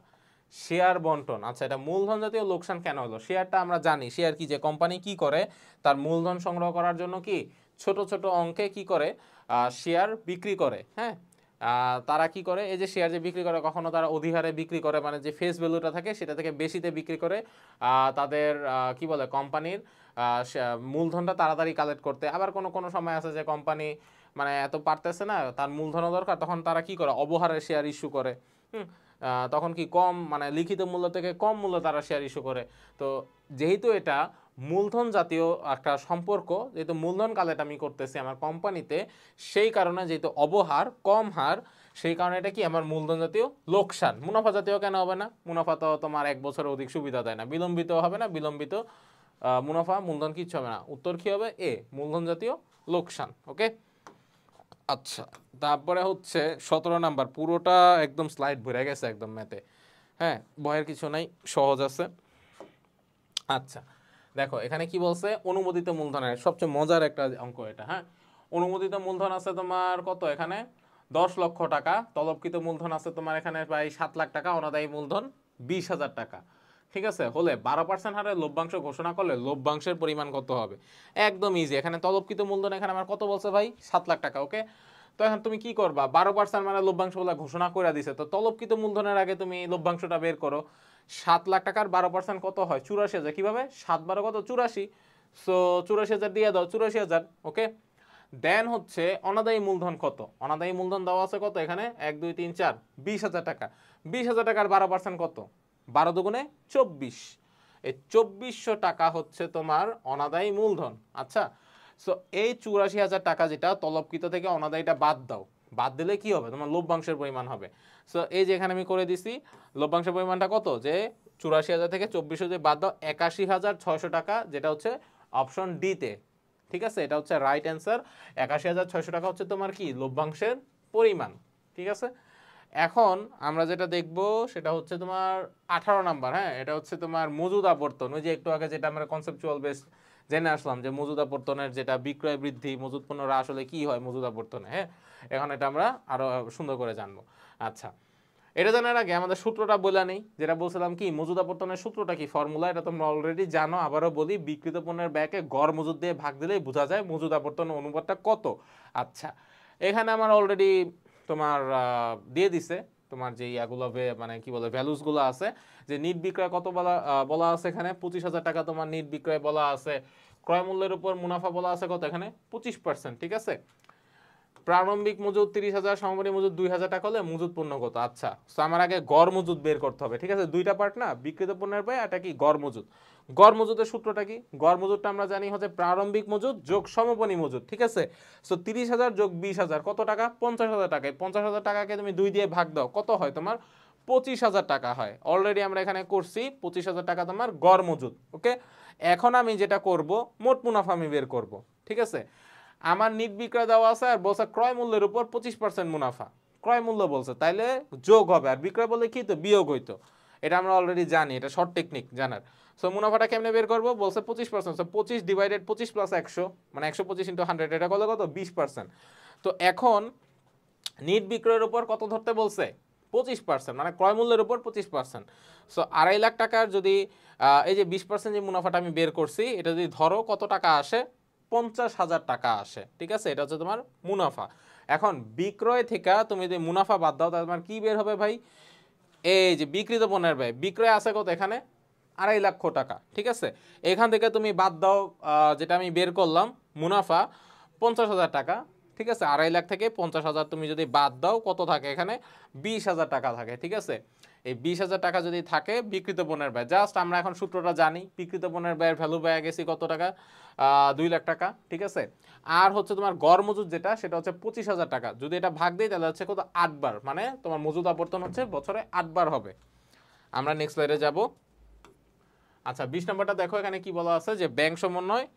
শেয়ার বন্টন, আচ্ছা এটা মূলধন জাতীয় লোকসান কেন হলো, শেয়ারটা আমরা জানি শেয়ার কি, যে কোম্পানি কি করে তার মূলধন সংগ্রহ করার জন্য কি ছোট ছোট অঙ্কে কি করে শেয়ার বিক্রি করে, হ্যাঁ। তারা কি করে, এই যে শেয়ার যে বিক্রি করে কখনো তারা অধিহারে বিক্রি করে, মানে যে ফেস ভ্যালুটা থাকে সেটা থেকে বেশিতে বিক্রি করে তাদের কি বলে কোম্পানির মূলধনটা তাড়াতাড়ি কালেক্ট করতে। আবার কোনো কোনো সময় আছে যে কোম্পানি মানে এত পারতেছে না, তার মূলধনও দরকার, তখন তারা কি করে অবহারে শেয়ার ইস্যু করে, তখন কি কম মানে লিখিত মূল্য থেকে কম মূল্য তারা শেয়ার ইস্যু করে। তো যেহেতু এটা মূলধন জাতীয় একটা সম্পর্ক, যেহেতু মূলধন কালেক্ট আমি করতেছি আমার কোম্পানিতে, সেই কারণে যেহেতু অবহার কম হার, সেই কারণে এটা কি আমার মূলধন জাতীয় লোকসান। মুনাফা জাতীয় কেন হবে না, মুনাফা তো তোমার 1 বছরের অধিক সুবিধা দেয় না, বিলম্বিত হবে না, বিলম্বিত মুনাফা মূলধন কিচ্ছু হবে না, উত্তর কি হবে এ, মূলধন জাতীয় লোকসান। ওকে, আচ্ছা তারপরে হচ্ছে 17 নাম্বার, পুরোটা একদম স্লাইড ভরে গেছে একদম ম্যাথে, হ্যাঁ ভয়ের কিছু নাই, সহজ আছে। আচ্ছা দেখো এখানে কি বলছে, অনুমোদিত মূলধনের সবচেয়ে মজার একটা অঙ্ক এটা, হ্যাঁ। অনুমোদিত মূলধন আছে তোমার কত এখানে 10 লক্ষ টাকা, তলবকৃত মূলধন আছে তোমার এখানে প্রায় 7 লাখ টাকা, অনাদায়ী মূলধন 20,000 টাকা, ঠিক আছে। হলে 12% হারে লভ্যাংশ ঘোষণা করলে লভ্যাংশের পরিমাণ কত হবে, একদম ইজি। এখানে তলবকৃত মূলধন এখানে আমার কত বলছে ভাই 7 লাখ টাকা, ওকে। তো এখন তুমি কি করবা, 12% মানে লভ্যাংশ বলে ঘোষণা করে দিছে, তো তলবকৃত মূলধনের আগে তুমি লভ্যাংশটা বের করো। 7 লাখ টাকার 12% কত হয় 84,000, কিভাবে 7 × 12 কত 84, সো 84,000 দিয়ে দাও 84,000, ওকে। দেন হচ্ছে অনাদায়ী মূলধন কত, অনাদায়ী মূলধন দেওয়া আছে কত এখানে 1 2 3 4 20,000 টাকা, 20,000 টাকার 12% কত 12 দুগুণে 24, এই 2400 টাকা হচ্ছে তোমার অনাদায়ী মূলধন। আচ্ছা, সো এই 84,000 টাকা যেটা তলবকৃত থেকে অনাদায়ীটা বাদ দাও, বাদ দিলে কি হবে তোমার লভ্যাংশের পরিমাণ হবে। সো এই যে এখানে আমি করে দিছি লভ্যাংশের পরিমাণটা কত, যে 84,000 থেকে 2400 যে বাদ দাও 81,600 টাকা, যেটা হচ্ছে অপশন ডি তে, ঠিক আছে। এটা হচ্ছে রাইট অ্যান্সার, 81,600 টাকা হচ্ছে তোমার কি লভ্যাংশের পরিমাণ, ঠিক আছে। এখন আমরা যেটা দেখব সেটা হচ্ছে তোমার 18 নাম্বার, হ্যাঁ। এটা হচ্ছে তোমার মজুদ আবর্তন, ওই যে একটু আগে যেটা আমরা কনসেপচুয়াল বেস জেনে আসলাম যে মজুদ আবর্তনের যেটা বিক্রয় বৃদ্ধি, মজুদ পণ্যরা আসলে কি হয় মজুদ আবর্তনে, হ্যাঁ। এখন এটা আমরা আরো সুন্দর করে জানবো। আচ্ছা, এটা জানার আগে আমাদের সূত্রটা বলা নেই, যেটা বলছিলাম কি মজুদ আবর্তনের সূত্রটা কি, ফর্মুলা এটা তোমরা অলরেডি জানো, আবারও বলি, বিক্রিত পণ্যের ব্যয়কে গড় মজুদ দিয়ে ভাগ দিলেই বোঝা যায় মজুদ আবর্তন অনুপাতটা কত। আচ্ছা, এখানে আমার অলরেডি তোমার দিয়ে দিছে তোমার যে ইয়াগুলো মানে কি বলে ভ্যালুসগুলো আছে, যে নিট বিক্রয় কত বলা আছে এখানে 25,000 টাকা তোমার নিট বিক্রয় বলা আছে, ক্রয় মূল্যের উপর মুনাফা বলা আছে কত এখানে 25%, ঠিক আছে। প্রারম্ভিক মজুদ 30,000, সমাপনী মজুদ 2,000 টাকা হলে মজুদ পণ্য কত। আচ্ছা, তো আমার আগে গড় মজুদ বের করতে হবে, ঠিক আছে। দুইটা পার্ট না, বিক্রিত পণ্যের ব্যয়, এটা কি গড় মজুদ। গড় মজুদের সূত্রটা কি, গড় মজুদটা আমরা জানি হচ্ছে প্রারম্ভিক মজুদ যোগ সমাপনী মজুদ, ঠিক আছে। সো 30,000 যোগ 20,000 কত টাকা 50,000 টাকা, 50,000 টাকাকে তুমি 2 দিয়ে ভাগ দাও, কত হয় তোমার 25,000 টাকা হয়। অলরেডি আমরা এখানে করছি 25,000 টাকা তোমার গড় মজুদ, ওকে। এখন আমি যেটা করব মোট মুনাফা আমি বের করব, ঠিক আছে। আমার নিট বিক্রয় দেওয়া আছে আর বলছে ক্রয় মূল্যের উপর 25% মুনাফা, ক্রয় মূল্য বলছে তাইলে যোগ হবে, আর বিক্রয় বললে কি তো বিয়োগ হইতো, এটা আমরা অলরেডি জানি, এটা শর্ট টেকনিক জানার। সো মুনাফাটা কেমনে বের করবো, বলছে 25%, সো 25 ডিভাইডেড 25 প্লাস 100 মানে 125 × 100, এটা করলে কত 20%। তো এখন নিট বিক্রয়ের উপর কত ধরতে বলছে 25%, মানে ক্রয় মূল্যের উপর 25%। সো 2.5 লাখ টাকার যদি এই যে 20% যে মুনাফাটা আমি বের করছি, এটা যদি ধরো কত টাকা আসে 50,000 টাকা আসে, ঠিক আছে। এটা হচ্ছে তোমার মুনাফা। এখন বিক্রয় থেকে তুমি যদি মুনাফা বাদ দাও তাহলে তোমার কি বের হবে ভাই, এই যে বিক্রিত পণ্যের ব্যয়, বিক্রয় আছে কত এখানে 2.5 লক্ষ টাকা, ঠিক আছে। এখান থেকে তুমি বাদ দাও যেটা আমি বের করলাম মুনাফা 50,000 টাকা, ঠিক আছে, 2.5 লাখ থেকে 50,000 তুমি যদি বাদ দাও কত থাকে এখানে, 20,000 টাকা থাকে। ঠিক আছে, এই 20,000 টাকা যদি থাকে বিক্রিত পণ্যের ব্যয়, জাস্ট আমরা এখন সূত্রটা জানি, বিক্রিত পণ্যের ব্যয়ের ভ্যালু ব্যয় গেছি কত টাকা, 2 লাখ টাকা। ঠিক আছে, আর হচ্ছে তোমার গড় মজুদ যেটা সেটা হচ্ছে 25,000 টাকা। যদি এটা ভাগ দিই তাহলে হচ্ছে কত, 8 বার, মানে তোমার মজুদ আবর্তন হচ্ছে বছরে 8 বার হবে। আমরা নেক্সট স্লাইডে যাব। আচ্ছা 20 নম্বরটা দেখো, এখানে কি বলা আছে যে ব্যাংক সমন্বয়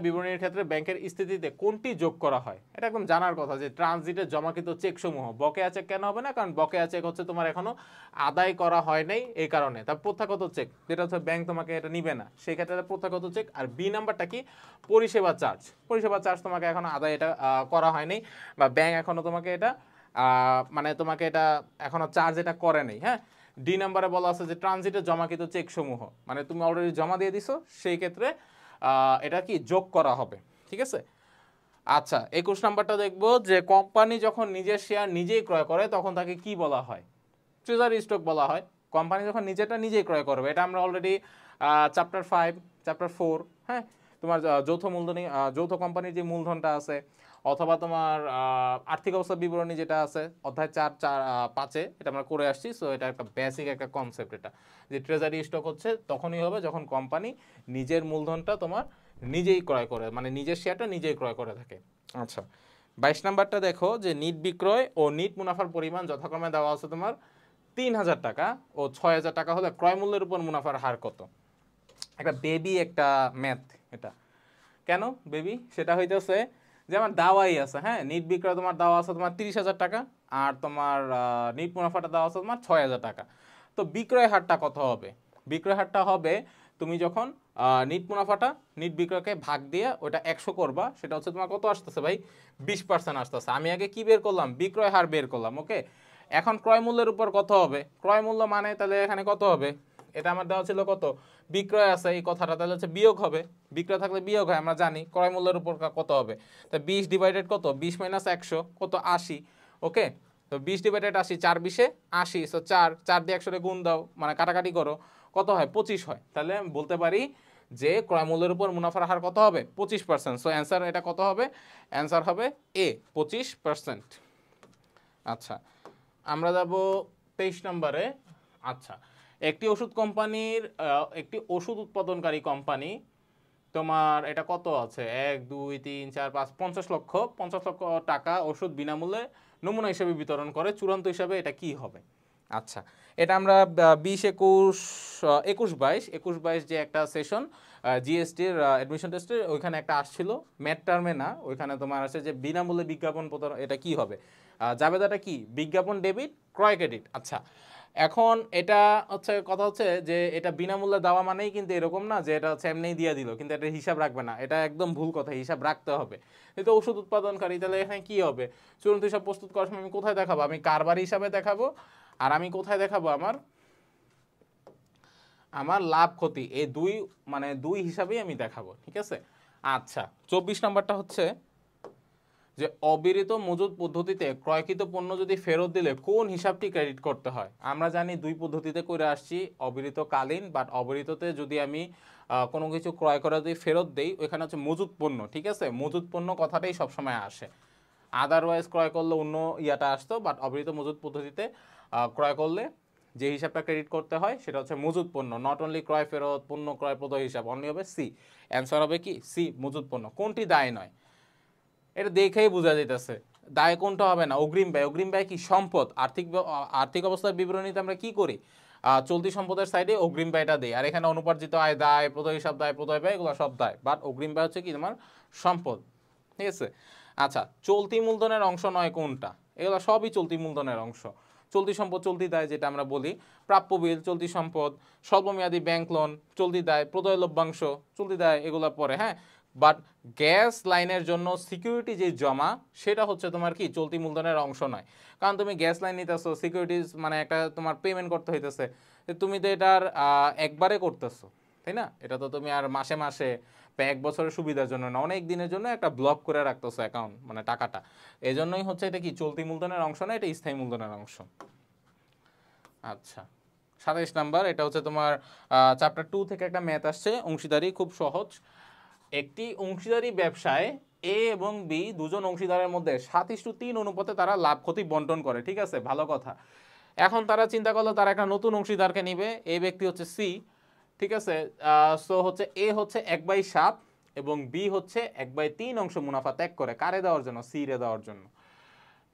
বিবরণীর ক্ষেত্রে ব্যাংকের স্থিতিতে কোনটি যোগ করা হয়। এটা একদম জানার কথা যে ট্রানজিটে জমাকৃত চেক সমূহ, বকেয়া চেক কেন হবে না, কারণ বকেয়া চেক হচ্ছে তোমার এখনো আদায় করা হয় নাই, এই কারণে। তার প্রথাগত চেক যেটা হচ্ছে ব্যাংক তোমাকে এটা নিবে না, সেই ক্ষেত্রে প্রথাগত চেক। আর বি নাম্বারটা কি, পরিষেবা চার্জ তোমাকে এখনো আদায় এটা করা হয়নি, বা ব্যাংক এখনো তোমাকে এটা মানে তোমাকে এটা এখনো চার্জ এটা করে নেই। হ্যাঁ, ডি নাম্বারে বলা আছে যে ট্রানজিটে জমাকৃত চেক সমূহ, মানে তুমি অলরেডি জমা দিয়ে দিছো, সেই ক্ষেত্রে এটা কি যোগ করা হবে। ঠিক আছে, আচ্ছা 21 নাম্বারটা দেখবো যে কোম্পানি যখন নিজের শেয়ার নিজেই ক্রয় করে তখন তাকে কি বলা হয়, ট্রেজারি স্টক বলা হয়। কোম্পানি যখন নিজেরটা নিজেই ক্রয় করবে, এটা আমরা অলরেডি চ্যাপ্টার 5 চ্যাপ্টার 4, হ্যাঁ, তোমার যৌথ মূলধনী যৌথ কোম্পানির যে মূলধনটা আছে, অথবা তোমার আর্থিক অবস্থা বিবরণী যেটা আছে অধ্যায় 4-5-5-এ এটা আমরা করে আসছি। সো এটা একটা বেসিক একটা কনসেপ্ট, এটা যে ট্রেজারি স্টক হচ্ছে তখনই হবে যখন কোম্পানি নিজের মূলধনটা তোমার নিজেই ক্রয় করে, মানে নিজের শেয়ারটা নিজেই ক্রয় করে থাকে। আচ্ছা 22 নাম্বারটা দেখো যে নিট বিক্রয় ও নিট মুনাফার পরিমাণ যথাক্রমে দেওয়া আছে তোমার 3,000 টাকা ও 6,000 টাকা হলে ক্রয় মূল্যের উপর মুনাফার হার কত। একটা বেবি একটা ম্যাথ এটা, কেন বেবি, সেটা হইতেছে যে আমার দাওয়াই আছে, হ্যাঁ, নিট বিক্রয় তোমার দাওয়া আছে তোমার 30,000 টাকা, আর তোমার নিট মুনাফাটা দেওয়া আছে তোমার 6,000 টাকা। তো বিক্রয় হারটা কত হবে, বিক্রয় হারটা হবে তুমি যখন নিট বিক্রয়কে ভাগ দিয়ে ওটা 100 করবা, সেটা হচ্ছে তোমার কত আসতেছে ভাই, 20% আসতেছে। আমি আগে কি বের করলাম, বিক্রয় হার বের করলাম। ওকে, এখন ক্রয় মূল্যের উপর কত হবে, ক্রয় মূল্য মানে তাহলে এখানে কত হবে, এটা আমার দেওয়া ছিল কত, বিক্রয় আছে এই কথাটা, তাহলে হচ্ছে বিয়োগ হবে, বিক্রয় থাকলে বিয়োগ হয়, আমরা জানি ক্রয় মূল্যের উপর কত হবে। তা 20 ডিভাইডেড কত, 20 মাইনাস 100 কত, 80। ওকে, তো 20 ডিভাইডেড 80, 4 20 80, সো 4 দিয়ে 100 গুণ দাও, মানে কাটাকাটি করো, কত হয়, 25 হয়। তাহলে আমি বলতে পারি যে ক্রয় মূল্যের উপর মুনাফার হার কত হবে, 25%। সো অ্যান্সার এটা কত হবে, অ্যান্সার হবে এ, 25%। আচ্ছা আমরা যাব 23 নম্বরে। আচ্ছা একটি ওষুধ উৎপাদনকারী কোম্পানি তোমার এটা কত আছে, 1 2 3 4 5 50 লক্ষ টাকা ওষুধ বিনামূল্যে নমুনা হিসেবে বিতরণ করে, চূড়ান্ত হিসাবে এটা কি হবে। আচ্ছা এটা আমরা 21-22 যে একটা সেশন জিএসটির অ্যাডমিশন টেস্টের ওইখানে একটা আসছিল, ম্যাট টার্মে না, ওইখানে তোমার আছে যে বিনামূল্যে বিজ্ঞাপন প্রদান, এটা কি হবে, জাবেদাটা কি, বিজ্ঞাপন ডেবিট ক্রয় ক্রেডিট। আচ্ছা এখন এটা হচ্ছে কথা হচ্ছে যে এটা বিনামূল্যে দেওয়া মানেই কিন্তু এরকম না যে এটা হচ্ছে এমনিই দিয়ে দিল, কিন্তু এটা হিসাব রাখবে না, এটা একদম ভুল কথা, হিসাব রাখতে হবে। কিন্তু ওষুধ উৎপাদনকারী, তাহলে এখানে কি হবে, চূড়ান্ত হিসাব প্রস্তুত করার সময় আমি কোথায় দেখাবো, আমি কারবার হিসাবে দেখাবো, আর আমি কোথায় দেখাবো, আমার লাভ ক্ষতি, এই দুই হিসাবেই আমি দেখাবো। ঠিক আছে, আচ্ছা 24 নাম্বারটা হচ্ছে যে অবিরত মজুদ পদ্ধতিতে ক্রয়কৃত পণ্য যদি ফেরত দিলে কোন হিসাবটি ক্রেডিট করতে হয়। আমরা জানি দুই পদ্ধতিতে করে আসছি, অবিরতকালীন, বাট অবিরততে যদি আমি কোনো কিছু ক্রয় করে যদি ফেরত দেই, ওইখানে হচ্ছে মজুদ পণ্য। ঠিক আছে, মজুদ পণ্য কথাটাই সবসময় আসে, আদারওয়াইজ ক্রয় করলে অন্য ইয়াটা আসতো, বাট অবিরত মজুদ পদ্ধতিতে ক্রয় করলে যে হিসাবটা ক্রেডিট করতে হয় সেটা হচ্ছে মজুদ পণ্য, নট অনলি ক্রয় ফেরত, পণ্য ক্রয় প্রদয় হিসাব, অনলি হবে সি, অ্যান্সার হবে কি সি, মজুদ পণ্য। কোনটি দায় নয়, এটা দেখেই বোঝা যাইতেছে, দায় কোনটা হবে না, অগ্রিম ব্যয় কি সম্পদ, আর্থিক অবস্থার বিবরণীতে আমরা কি করি, চলতি সম্পদের সাইডে অগ্রিম ব্যয়টা দেই, আর এখানে অনুপার্জিত আয় দায়, প্রদয় হিসাব দায়, প্রদয় ব্যয়, এগুলো সব দায়, বাট অগ্রিম ব্যয় হচ্ছে কি তোমার সম্পদ। ঠিক আছে, আচ্ছা চলতি মূলধনের অংশ নয় কোনটা, এগুলো সবই চলতি মূলধনের অংশ। চলতি সম্পদ চলতি দায় যেটা আমরা বলি, প্রাপ্য বিল চলতি সম্পদ, স্বল্পমেয়াদী ব্যাংক লোন চলতি দায়, প্রদয় লভ্যাংশ চলতি দায়, এগুলো পরে। হ্যাঁ, বাট গ্যাস লাইনের জন্য সিকিউরিটি যে জমা সেটা হচ্ছে তোমার কি চলতি মূলধনের অংশ নয়, কারণ তুমি গ্যাস লাইন নিতেছো, সিকিউরিটিজ মানে একটা তোমার পেমেন্ট করতে হইতেছে, তুমি তো এটার একবারে করতেছো, তাই না, এটা তো তুমি আর মাসে মাসে বা 1 বছরের সুবিধার জন্য না, অনেক দিনের জন্য একটা ব্লক করে রাখতেছো অ্যাকাউন্ট, মানে টাকাটা, এই জন্যই হচ্ছে এটা কি চলতি মূলধনের অংশ না, এটা স্থায়ী মূলধনের অংশ। আচ্ছা 27 নাম্বার, এটা হচ্ছে তোমার চ্যাপ্টার 2 থেকে একটা ম্যাথ আসছে, অংশীদারি, খুব সহজ। একটি অংশীদারি ব্যবসায় এ এবং বি দুজন অংশীদারের মধ্যে 7:3 অনুপাতে তারা লাভ ক্ষতি বন্টন করে, ঠিক আছে, ভালো কথা। এখন তারা চিন্তা করলো তারা একটা নতুন অংশীদারকে নিবে, এই ব্যক্তি হচ্ছে সি, ঠিক আছে। সো হচ্ছে এ হচ্ছে 1/7 এবং বি হচ্ছে 1/3 অংশ মুনাফা ত্যাগ করে, কারে দেওয়ার জন্য? সি রে দেওয়ার জন্য।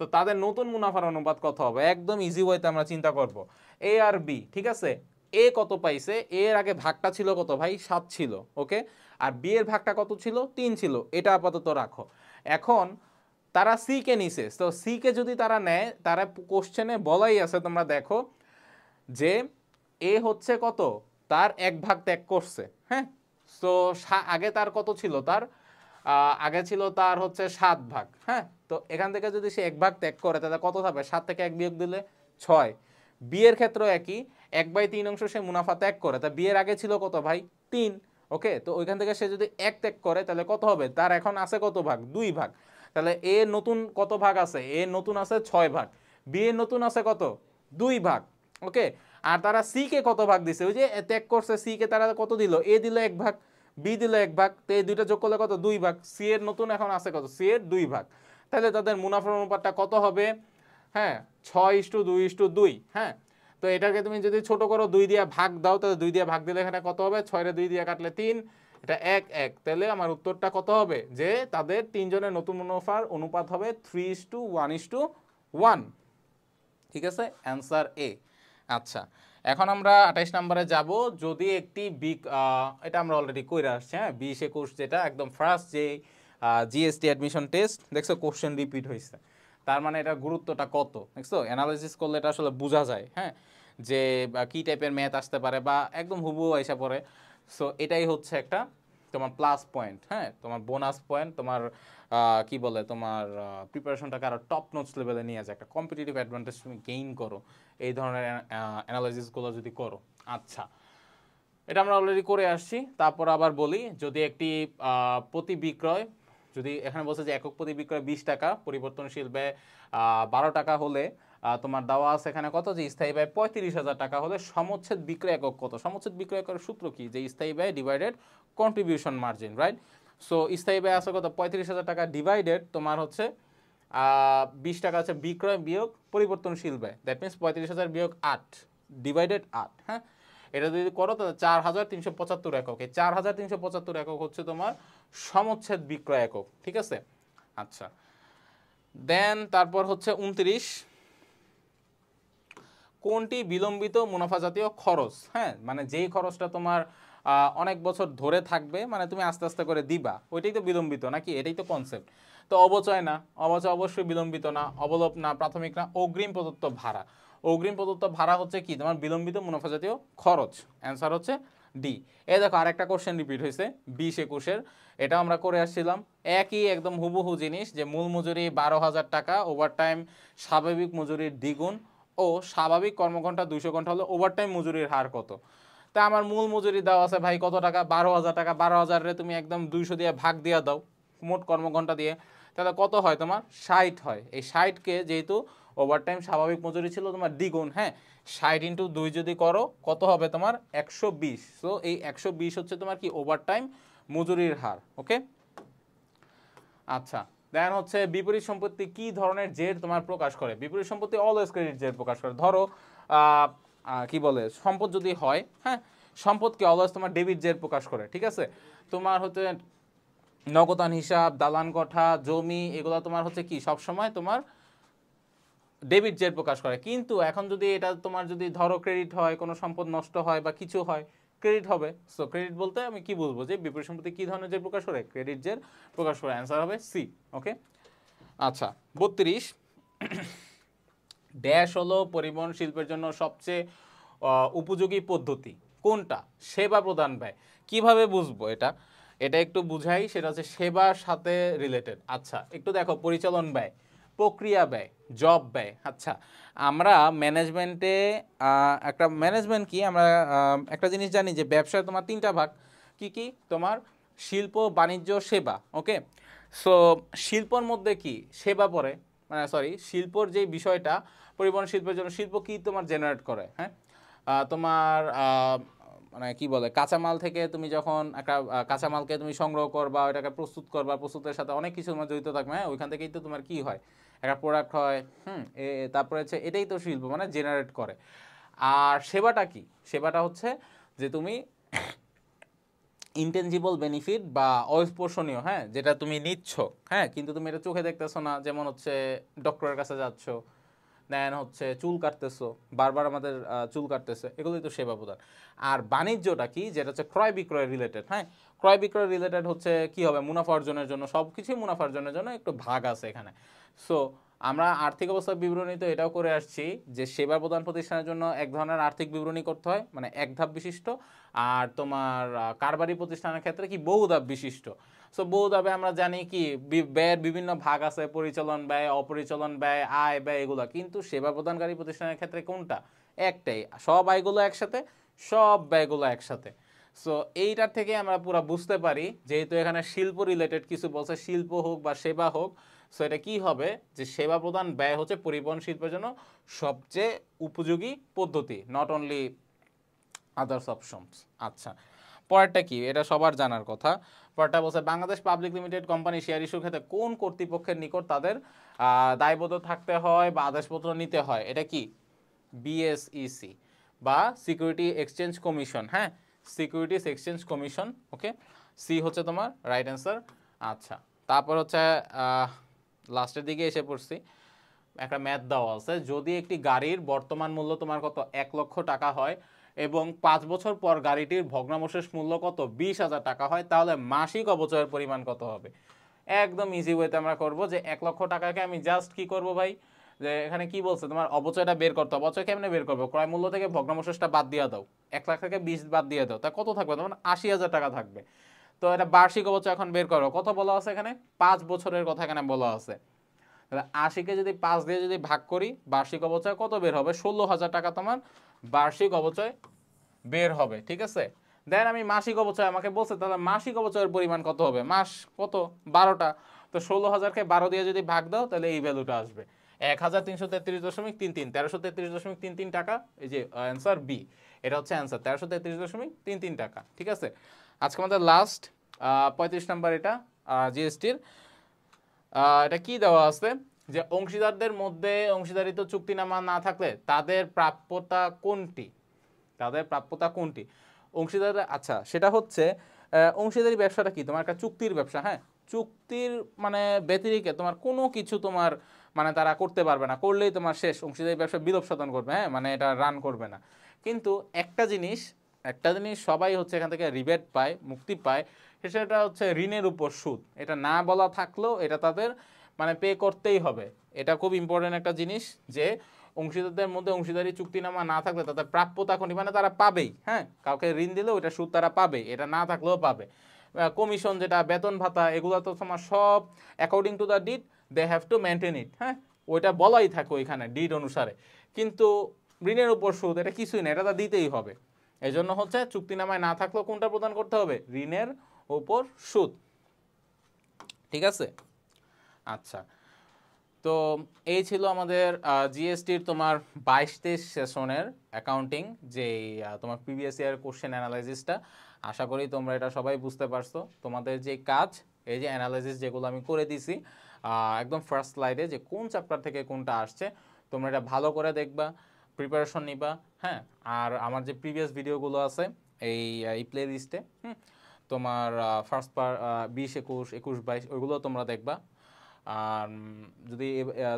তো তাদের নতুন মুনাফার অনুপাত কত হবে? একদম ইজি ওয়েতে আমরা চিন্তা করব। এ আর বি, ঠিক আছে, এ কত পাইছে? এর আগে ভাগটা ছিল কত ভাই? 7 ছিল, ওকে। আর বি এর ভাগটা কত ছিল? 3 ছিল। এটা আপাতত রাখো। এখন তারা সি কে নিছে, তো সি কে যদি তারা নেয়, তারা কোশ্চেনে বলাই আছে, তোমরা দেখো যে এ হচ্ছে কত, তার 1 ভাগ ত্যাগ করছে, হ্যাঁ। তো আগে তার কত ছিল? তার আগে ছিল তার হচ্ছে 7 ভাগ, হ্যাঁ। তো এখান থেকে যদি সে 1 ভাগ ত্যাগ করে তাহলে কত থাকবে? 7 থেকে 1 বিয়োগ দিলে 6। বি এর ক্ষেত্রেও একই, 1/3 অংশ সে মুনাফা ত্যাগ করে, তা বি এর আগে ছিল কত ভাই? 3, ওকে। তো ওইখান থেকে সে যদি 1 ত্যাগ করে তাহলে কত হবে? তার এখন আছে কত ভাগ? 2 ভাগ। তাহলে এ নতুন কত ভাগ আছে? এ নতুন আছে 6 ভাগ, বি এর নতুন আছে কত? 2 ভাগ, ওকে। আর তারা সি কে কত ভাগ দিছে? ওই যে ত্যাগ করছে সি কে, তারা কত দিল? এ দিল 1 ভাগ, বি দিল 1 ভাগ, তো এই দুইটা যোগ করলে কত? 2 ভাগ। সি এর নতুন এখন আছে কত? সি এর 2 ভাগ। তাহলে তাদের মুনাফার অনুপাতটা কত হবে? হ্যাঁ, 6:2:2, হ্যাঁ। তো এটাকে তুমি যদি ছোট করো, 2 দিয়ে ভাগ দাও, তাহলে 2 দিয়ে ভাগ দিলে এখানে কত হবে? 6 রে 2 দিয়ে কাটলে 3, এটা 1:1। তাহলে আমার উত্তরটা কত হবে? যে তাদের তিনজনের নতুন মুনাফার অনুপাত হবে 3:1:1, ঠিক আছে, অ্যান্সার এ। আচ্ছা, এখন আমরা 28 নম্বরে যাব। যদি একটি এটা আমরা অলরেডি কইরা আসছি, হ্যাঁ, 20-21 যেটা একদম ফার্স্ট যে জিএসটি অ্যাডমিশন টেস্ট, দেখছো কোশ্চেন রিপিট হয়েছে, তার মানে এটা গুরুত্বটা কত, দেখছো, অ্যানালাইসিস করলে এটা আসলে বোঝা যায়, হ্যাঁ, যে কি টাইপের ম্যাথ আসতে পারে বা একদম হুবহু এসে পড়ে। সো এটাই হচ্ছে একটা তোমার প্লাস পয়েন্ট, হ্যাঁ, তোমার বোনাস পয়েন্ট, তোমার কি বলে, তোমার প্রিপারেশনটাকে আরও টপ নোটস লেভেলে নিয়ে যায়, একটা কম্পিটিটিভ অ্যাডভান্টেজ তুমি গেইন করো এই ধরনের অ্যানালাইসিসগুলো যদি করো। আচ্ছা, এটা আমরা অলরেডি করে আসছি। তারপর আবার বলি, যদি একটি প্রতি বিক্রয়, যদি এখানে বলছে যে একক প্রতি বিক্রয় 20 টাকা, পরিবর্তনশীল ব্যয় 12 টাকা হলে তোমার দেওয়া আছে এখানে কত, যে স্থায়ী ব্যয় 35,000 টাকা হলে সমচ্ছেদ বিক্রয় একক কত? সমচ্ছেদ বিক্রয় এককের সূত্র কি? যে স্থায়ী ব্যয় divided contribution margin, right. So স্থায়ী ব্যয় আছে কত? 35,000 টাকা ডিভাইডেড তোমার হচ্ছে 20 টাকা আছে বিক্রয় বিয়োগ পরিবর্তনশীল ব্যয়, দ্যাট মিনস 35,000 বিয়োগ 8 ডিভাইডেড 8, হ্যাঁ। এটা যদি করো তাহলে 4,375 একক। এই 4,375 একক হচ্ছে তোমার সমচ্ছেদ বিক্রয় একক, ঠিক আছে। আচ্ছা, দেন তারপর হচ্ছে 29, কোনটি বিলম্বিত মুনাফা জাতীয় খরচ? হ্যাঁ, মানে যেই খরচটা তোমার অনেক বছর ধরে থাকবে, মানে তুমি আস্তে আস্তে করে দিবা, ওইটাই তো বিলম্বিত নাকি? এটাই তো কনসেপ্ট। তো অবচয় না, অবচয় অবশ্যই বিলম্বিত না, অবলোপ না, প্রাথমিক না, অগ্রিম প্রদত্ত ভাড়া। অগ্রিম প্রদত্ত ভাড়া হচ্ছে কি? তোমার বিলম্বিত মুনাফা জাতীয় খরচ। অ্যান্সার হচ্ছে ডি। এই দেখো আরেকটা কোশ্চেন রিপিট হয়েছে 20-21-এর, এটা আমরা করে আসছিলাম, একই একদম হুবহু জিনিস, যে মূল মজুরি 12,000 টাকা, ওভারটাইম স্বাভাবিক মজুরির দ্বিগুণ ও স্বাভাবিক কর্মঘণ্টা 200 ঘন্টা হলে ওভারটাইম মজুরির হার কত? তা আমার মূল মজুরি দেওয়া আছে ভাই কত টাকা? 12,000 টাকা। 12,000-রে তুমি একদম 200 দিয়ে ভাগ দিয়ে দাও মোট কর্মঘণ্টা দিয়ে, তাহলে কত হয় তোমার? 60 হয়। এই 60-কে যেহেতু ওভারটাইম স্বাভাবিক মজুরি ছিল তোমার দ্বিগুণ, হ্যাঁ, 60 × 2 যদি করো কত হবে তোমার? 120। সো এই 120 হচ্ছে তোমার কি? ওভারটাইম মজুরির হার, ওকে। আচ্ছা, দেন হচ্ছে বিপরীত সম্পত্তি কি ধরনের জের তোমার প্রকাশ করে? বিপরীত সম্পত্তি অলওয়েজ ক্রেডিট জের প্রকাশ করে। ধরো কি বলে, সম্পদ যদি হয়, হ্যাঁ, সম্পদকে অলওয়েজ তোমার ডেবিট জের প্রকাশ করে, ঠিক আছে। তোমার হচ্ছে নগদান হিসাব, দালান কোঠা, জমি, এগুলো তোমার হচ্ছে কি সবসময় তোমার ডেবিট জের প্রকাশ করে। কিন্তু এখন যদি এটা তোমার যদি ধরো ক্রেডিট হয়, কোনো সম্পদ নষ্ট হয় বা কিছু হয়, ক্রেডিট হবে। সো ক্রেডিট বলতে আমি কি বুঝবো? যে বিপরীত সম্পত্তি কি ধরনের জের প্রকাশ করে? ক্রেডিট জের প্রকাশ করে। অ্যান্সার হবে সি, ওকে। আচ্ছা, 32, ড্যাশ হলো পরিবহন শিল্পের জন্য সবচেয়ে উপযোগী পদ্ধতি কোনটা? সেবা প্রদান ব্যয়। কিভাবে বুঝবো এটা? এটা একটু বুঝাই, সেটা হচ্ছে সেবার সাথে রিলেটেড। আচ্ছা, একটু দেখো, পরিচালন ব্যয়, প্রক্রিয়া ব্যয়, জব ব্যয়। আচ্ছা, আমরা ম্যানেজমেন্টে একটা ম্যানেজমেন্ট কি, আমরা একটা জিনিস জানি যে ব্যবসায় তোমার 3টা ভাগ। কি কি? তোমার শিল্প, বাণিজ্য, সেবা, ওকে। সো শিল্পর মধ্যে কি সেবা পড়ে, মানে সরি, শিল্পর যে বিষয়টা, পরিবহন শিল্পের জন্য শিল্প কি তোমার জেনারেট করে, হ্যাঁ, তোমার মানে কি বলে কাঁচামাল থেকে তুমি যখন একটা কাঁচামালকে তুমি সংগ্রহ করবা, ওইটাকে প্রস্তুত করবা, প্রস্তুতের সাথে অনেক কিছু তোমার জড়িত থাকবে, হ্যাঁ, ওইখান থেকেই তো তোমার কি হয়, একটা প্রোডাক্ট হয়। তারপরে হচ্ছে এটাই তো শিল্প, মানে জেনারেট করে। আর সেবাটা কি? সেবাটা হচ্ছে যে তুমি ইনটেনজিবল বেনিফিট বা অস্পর্শনীয়, হ্যাঁ, যেটা তুমি নিচ্ছ, হ্যাঁ, কিন্তু তুমি এটা চোখে দেখতেছো না, যেমন হচ্ছে ডক্টরের কাছে যাচ্ছ, দেন হচ্ছে চুল কাটতেছো, বারবার আমাদের চুল কাটতেছে, এগুলোই তো সেবা প্রদান। আর বাণিজ্যটা কি, যেটা হচ্ছে ক্রয় বিক্রয় রিলেটেড, হ্যাঁ, ক্রয় বিক্রয় রিলেটেড হচ্ছে কি হবে, মুনাফা অর্জনের জন্য, সব কিছুই মুনাফা অর্জনের জন্য একটু ভাগ আছে এখানে। সো আমরা আর্থিক অবস্থার বিবরণী তো এটাও করে আসছি যে সেবা প্রদান প্রতিষ্ঠানের জন্য এক ধরনের আর্থিক বিবরণী করতে হয়, মানে এক ধাপ বিশিষ্ট, আর তোমার কারবারি প্রতিষ্ঠানের ক্ষেত্রে কি বহু ধাপ বিশিষ্ট। সো বহু ধাপে আমরা জানি কি ব্যয়ের বিভিন্ন ভাগ আছে, পরিচালন ব্যয়, অপরিচালন ব্যয়, আয় ব্যয়, এগুলো। কিন্তু সেবা প্রদানকারী প্রতিষ্ঠানের ক্ষেত্রে কোনটা? একটাই, সব আয়গুলো একসাথে, সব ব্যয়গুলো একসাথে। সো এইটার থেকে আমরা পুরো বুঝতে পারি, যেহেতু এখানে শিল্প রিলেটেড কিছু বলছে, শিল্প হোক বা সেবা হোক, সো এটা কি হবে যে সেবা প্রদান ব্যয় হচ্ছে পরিবহন শিল্পের জন্য সবচেয়ে উপযোগী পদ্ধতি, নট অনলি আদার্স অপশনস। আচ্ছা, পরেরটা কি, এটা সবার জানার কথা। পরেরটা বলছে Bangladesh public limited company share ইস্যুর ক্ষেত্রে কোন কর্তৃপক্ষের নিকট তাদের দায়বদ্ধ থাকতে হয় বা আদেশপত্র নিতে হয়? এটা কি? বিএসইসি বা সিকিউরিটি এক্সচেঞ্জ কমিশন, হ্যাঁ, সিকিউরিটিজ এক্সচেঞ্জ কমিশন। ওকে, সি হচ্ছে তোমার রাইট অ্যান্সার। আচ্ছা, তারপর হচ্ছে লাস্টের দিকে এসে পড়ছি, একটা ম্যাথ দেওয়া আছে, যদি একটি গাড়ির বর্তমান মূল্য তোমার কত 1 লক্ষ টাকা হয় এবং 5 বছর পর গাড়িটির ভগ্নাবশেষ মূল্য কত 20,000 টাকা হয়, তাহলে মাসিক অবচয়ের পরিমাণ কত হবে? একদম ইজি ওয়েতে আমরা করব যে 1 লক্ষ টাকাকে আমি জাস্ট কি করব ভাই, যে এখানে কি বলছে তোমার অবচয়টা বের করতে হবে। অবচয় কেমনে বের করবো? ক্রয় মূল্য থেকে ভগ্নাবশেষটা বাদ দিয়ে দাও, 1 লাখ থেকে 20 বাদ দিয়ে দাও, তা কত থাকবে? তখন 80,000 টাকা থাকবে। তো এটা বার্ষিক অবচয় এখন বের করো, কত বলা আছে এখানে? 5 বছরের কথা এখানে বলা আছে। তাহলে 80কে যদি 5 দিয়ে যদি ভাগ করি, বার্ষিক অবচয় কত বের হবে? 16,000 টাকা তোমার বার্ষিক অবচয় বের হবে, ঠিক আছে। দেন আমি মাসিক অবচয় আমাকে বলছে, তাহলে মাসিক অবচয়ের পরিমাণ কত হবে? মাস কত? 12টা। তো 16,000কে 12 দিয়ে যদি ভাগ দাও, তাহলে এই ভ্যালুটা আসবে 1333.33, 1333.33 টাকা। এই যে অ্যান্সার বি, এটা হচ্ছে অ্যান্সার, 1333.33 টাকা, ঠিক আছে। আজকে আমাদের লাস্ট 35 নাম্বার, এটা জিএসটির। এটা কি দেওয়া আছে যে অংশীদারদের মধ্যে অংশীদারিত্ব চুক্তিনামা না থাকলে তাদের প্রাপ্যতা কোনটি? তাদের প্রাপ্যতা কোনটি অংশীদার? আচ্ছা, সেটা হচ্ছে অংশীদারি ব্যবসাটা কি, তোমার একটা চুক্তির ব্যবসা, হ্যাঁ, চুক্তির মানে ব্যতিরিকে তোমার কোনো কিছু তোমার মানে তারা করতে পারবে না, করলেই তোমার শেষ, অংশীদারি ব্যবসা বিলোপ সাধন করবে, হ্যাঁ, মানে এটা রান করবে না। কিন্তু একটা জিনিস সবাই হচ্ছে এখান থেকে রিবেট পায়, মুক্তি পায়, সেটা হচ্ছে ঋণের উপর সুদ। এটা না বলা থাকলেও এটা তাদের মানে পে করতেই হবে। এটা খুব ইম্পর্টেন্ট একটা জিনিস, যে অংশীদারদের মধ্যে অংশীদারি চুক্তিনামা না থাকলে তাদের প্রাপ্যতা কোনটি, মানে তারা পাবেই, হ্যাঁ, কাউকে ঋণ দিলেও ওটা সুদ তারা পাবে, এটা না থাকলেও পাবে। কমিশন যেটা বেতন ভাতা, এগুলো তো তোমার সব according to the deed they have to maintain it, হ্যাঁ, ওইটা বলাই থাকে ওইখানে ডিড অনুসারে। কিন্তু ঋণের উপর সুদ এটা কিছুই না, এটা তো দিতেই হবে। এই জন্য হচ্ছে চুক্তিনামায় না থাকলেও কোনটা প্রদান করতে হবে? ঋণের উপর সুদ, ঠিক আছে। আচ্ছা, তো এই ছিল আমাদের জিএসটির তোমার 22-23 সেশনের অ্যাকাউন্টিং, যে তোমার প্রিভিয়াস ইয়ার কোশ্চেন অ্যানালাইসিসটা। আশা করি তোমরা এটা সবাই বুঝতে পারছো। তোমাদের যে কাজ, এই যে অ্যানালাইসিস যেগুলো আমি করে দিছি একদম ফার্স্ট স্লাইডে, যে কোন চ্যাপ্টার থেকে কোনটা আসছে, তোমরা এটা ভালো করে দেখবা, প্রিপারেশন নিবা, হ্যাঁ। আর আমার যে প্রিভিয়াস ভিডিওগুলো আছে এই প্লে লিস্টে, তোমার ফার্স্ট 20, 21, 21, 22 ওইগুলো তোমরা দেখবা। আর যদি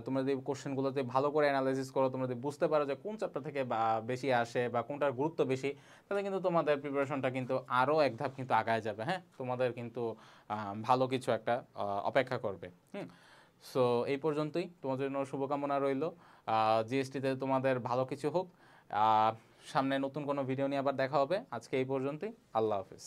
তোমরা যদি কোশ্চেনগুলোতে ভালো করে অ্যানালাইসিস করো, তোমরা যদি বুঝতে পারো যে কোন চ্যাপ্টার থেকে বেশি আসে বা কোনটার গুরুত্ব বেশি, তাহলে কিন্তু তোমাদের প্রিপারেশনটা কিন্তু আরও এক ধাপ কিন্তু আগায় যাবে, হ্যাঁ, তোমাদের কিন্তু ভালো কিছু একটা অপেক্ষা করবে। সো এই পর্যন্তই, তোমাদের জন্য শুভকামনা রইল। জিএসটিতে তোমাদের ভালো কিছু হোক। সামনে নতুন কোনো ভিডিও নিয়ে আবার দেখা হবে। আজকে এই পর্যন্তই, আল্লাহ হাফিজ।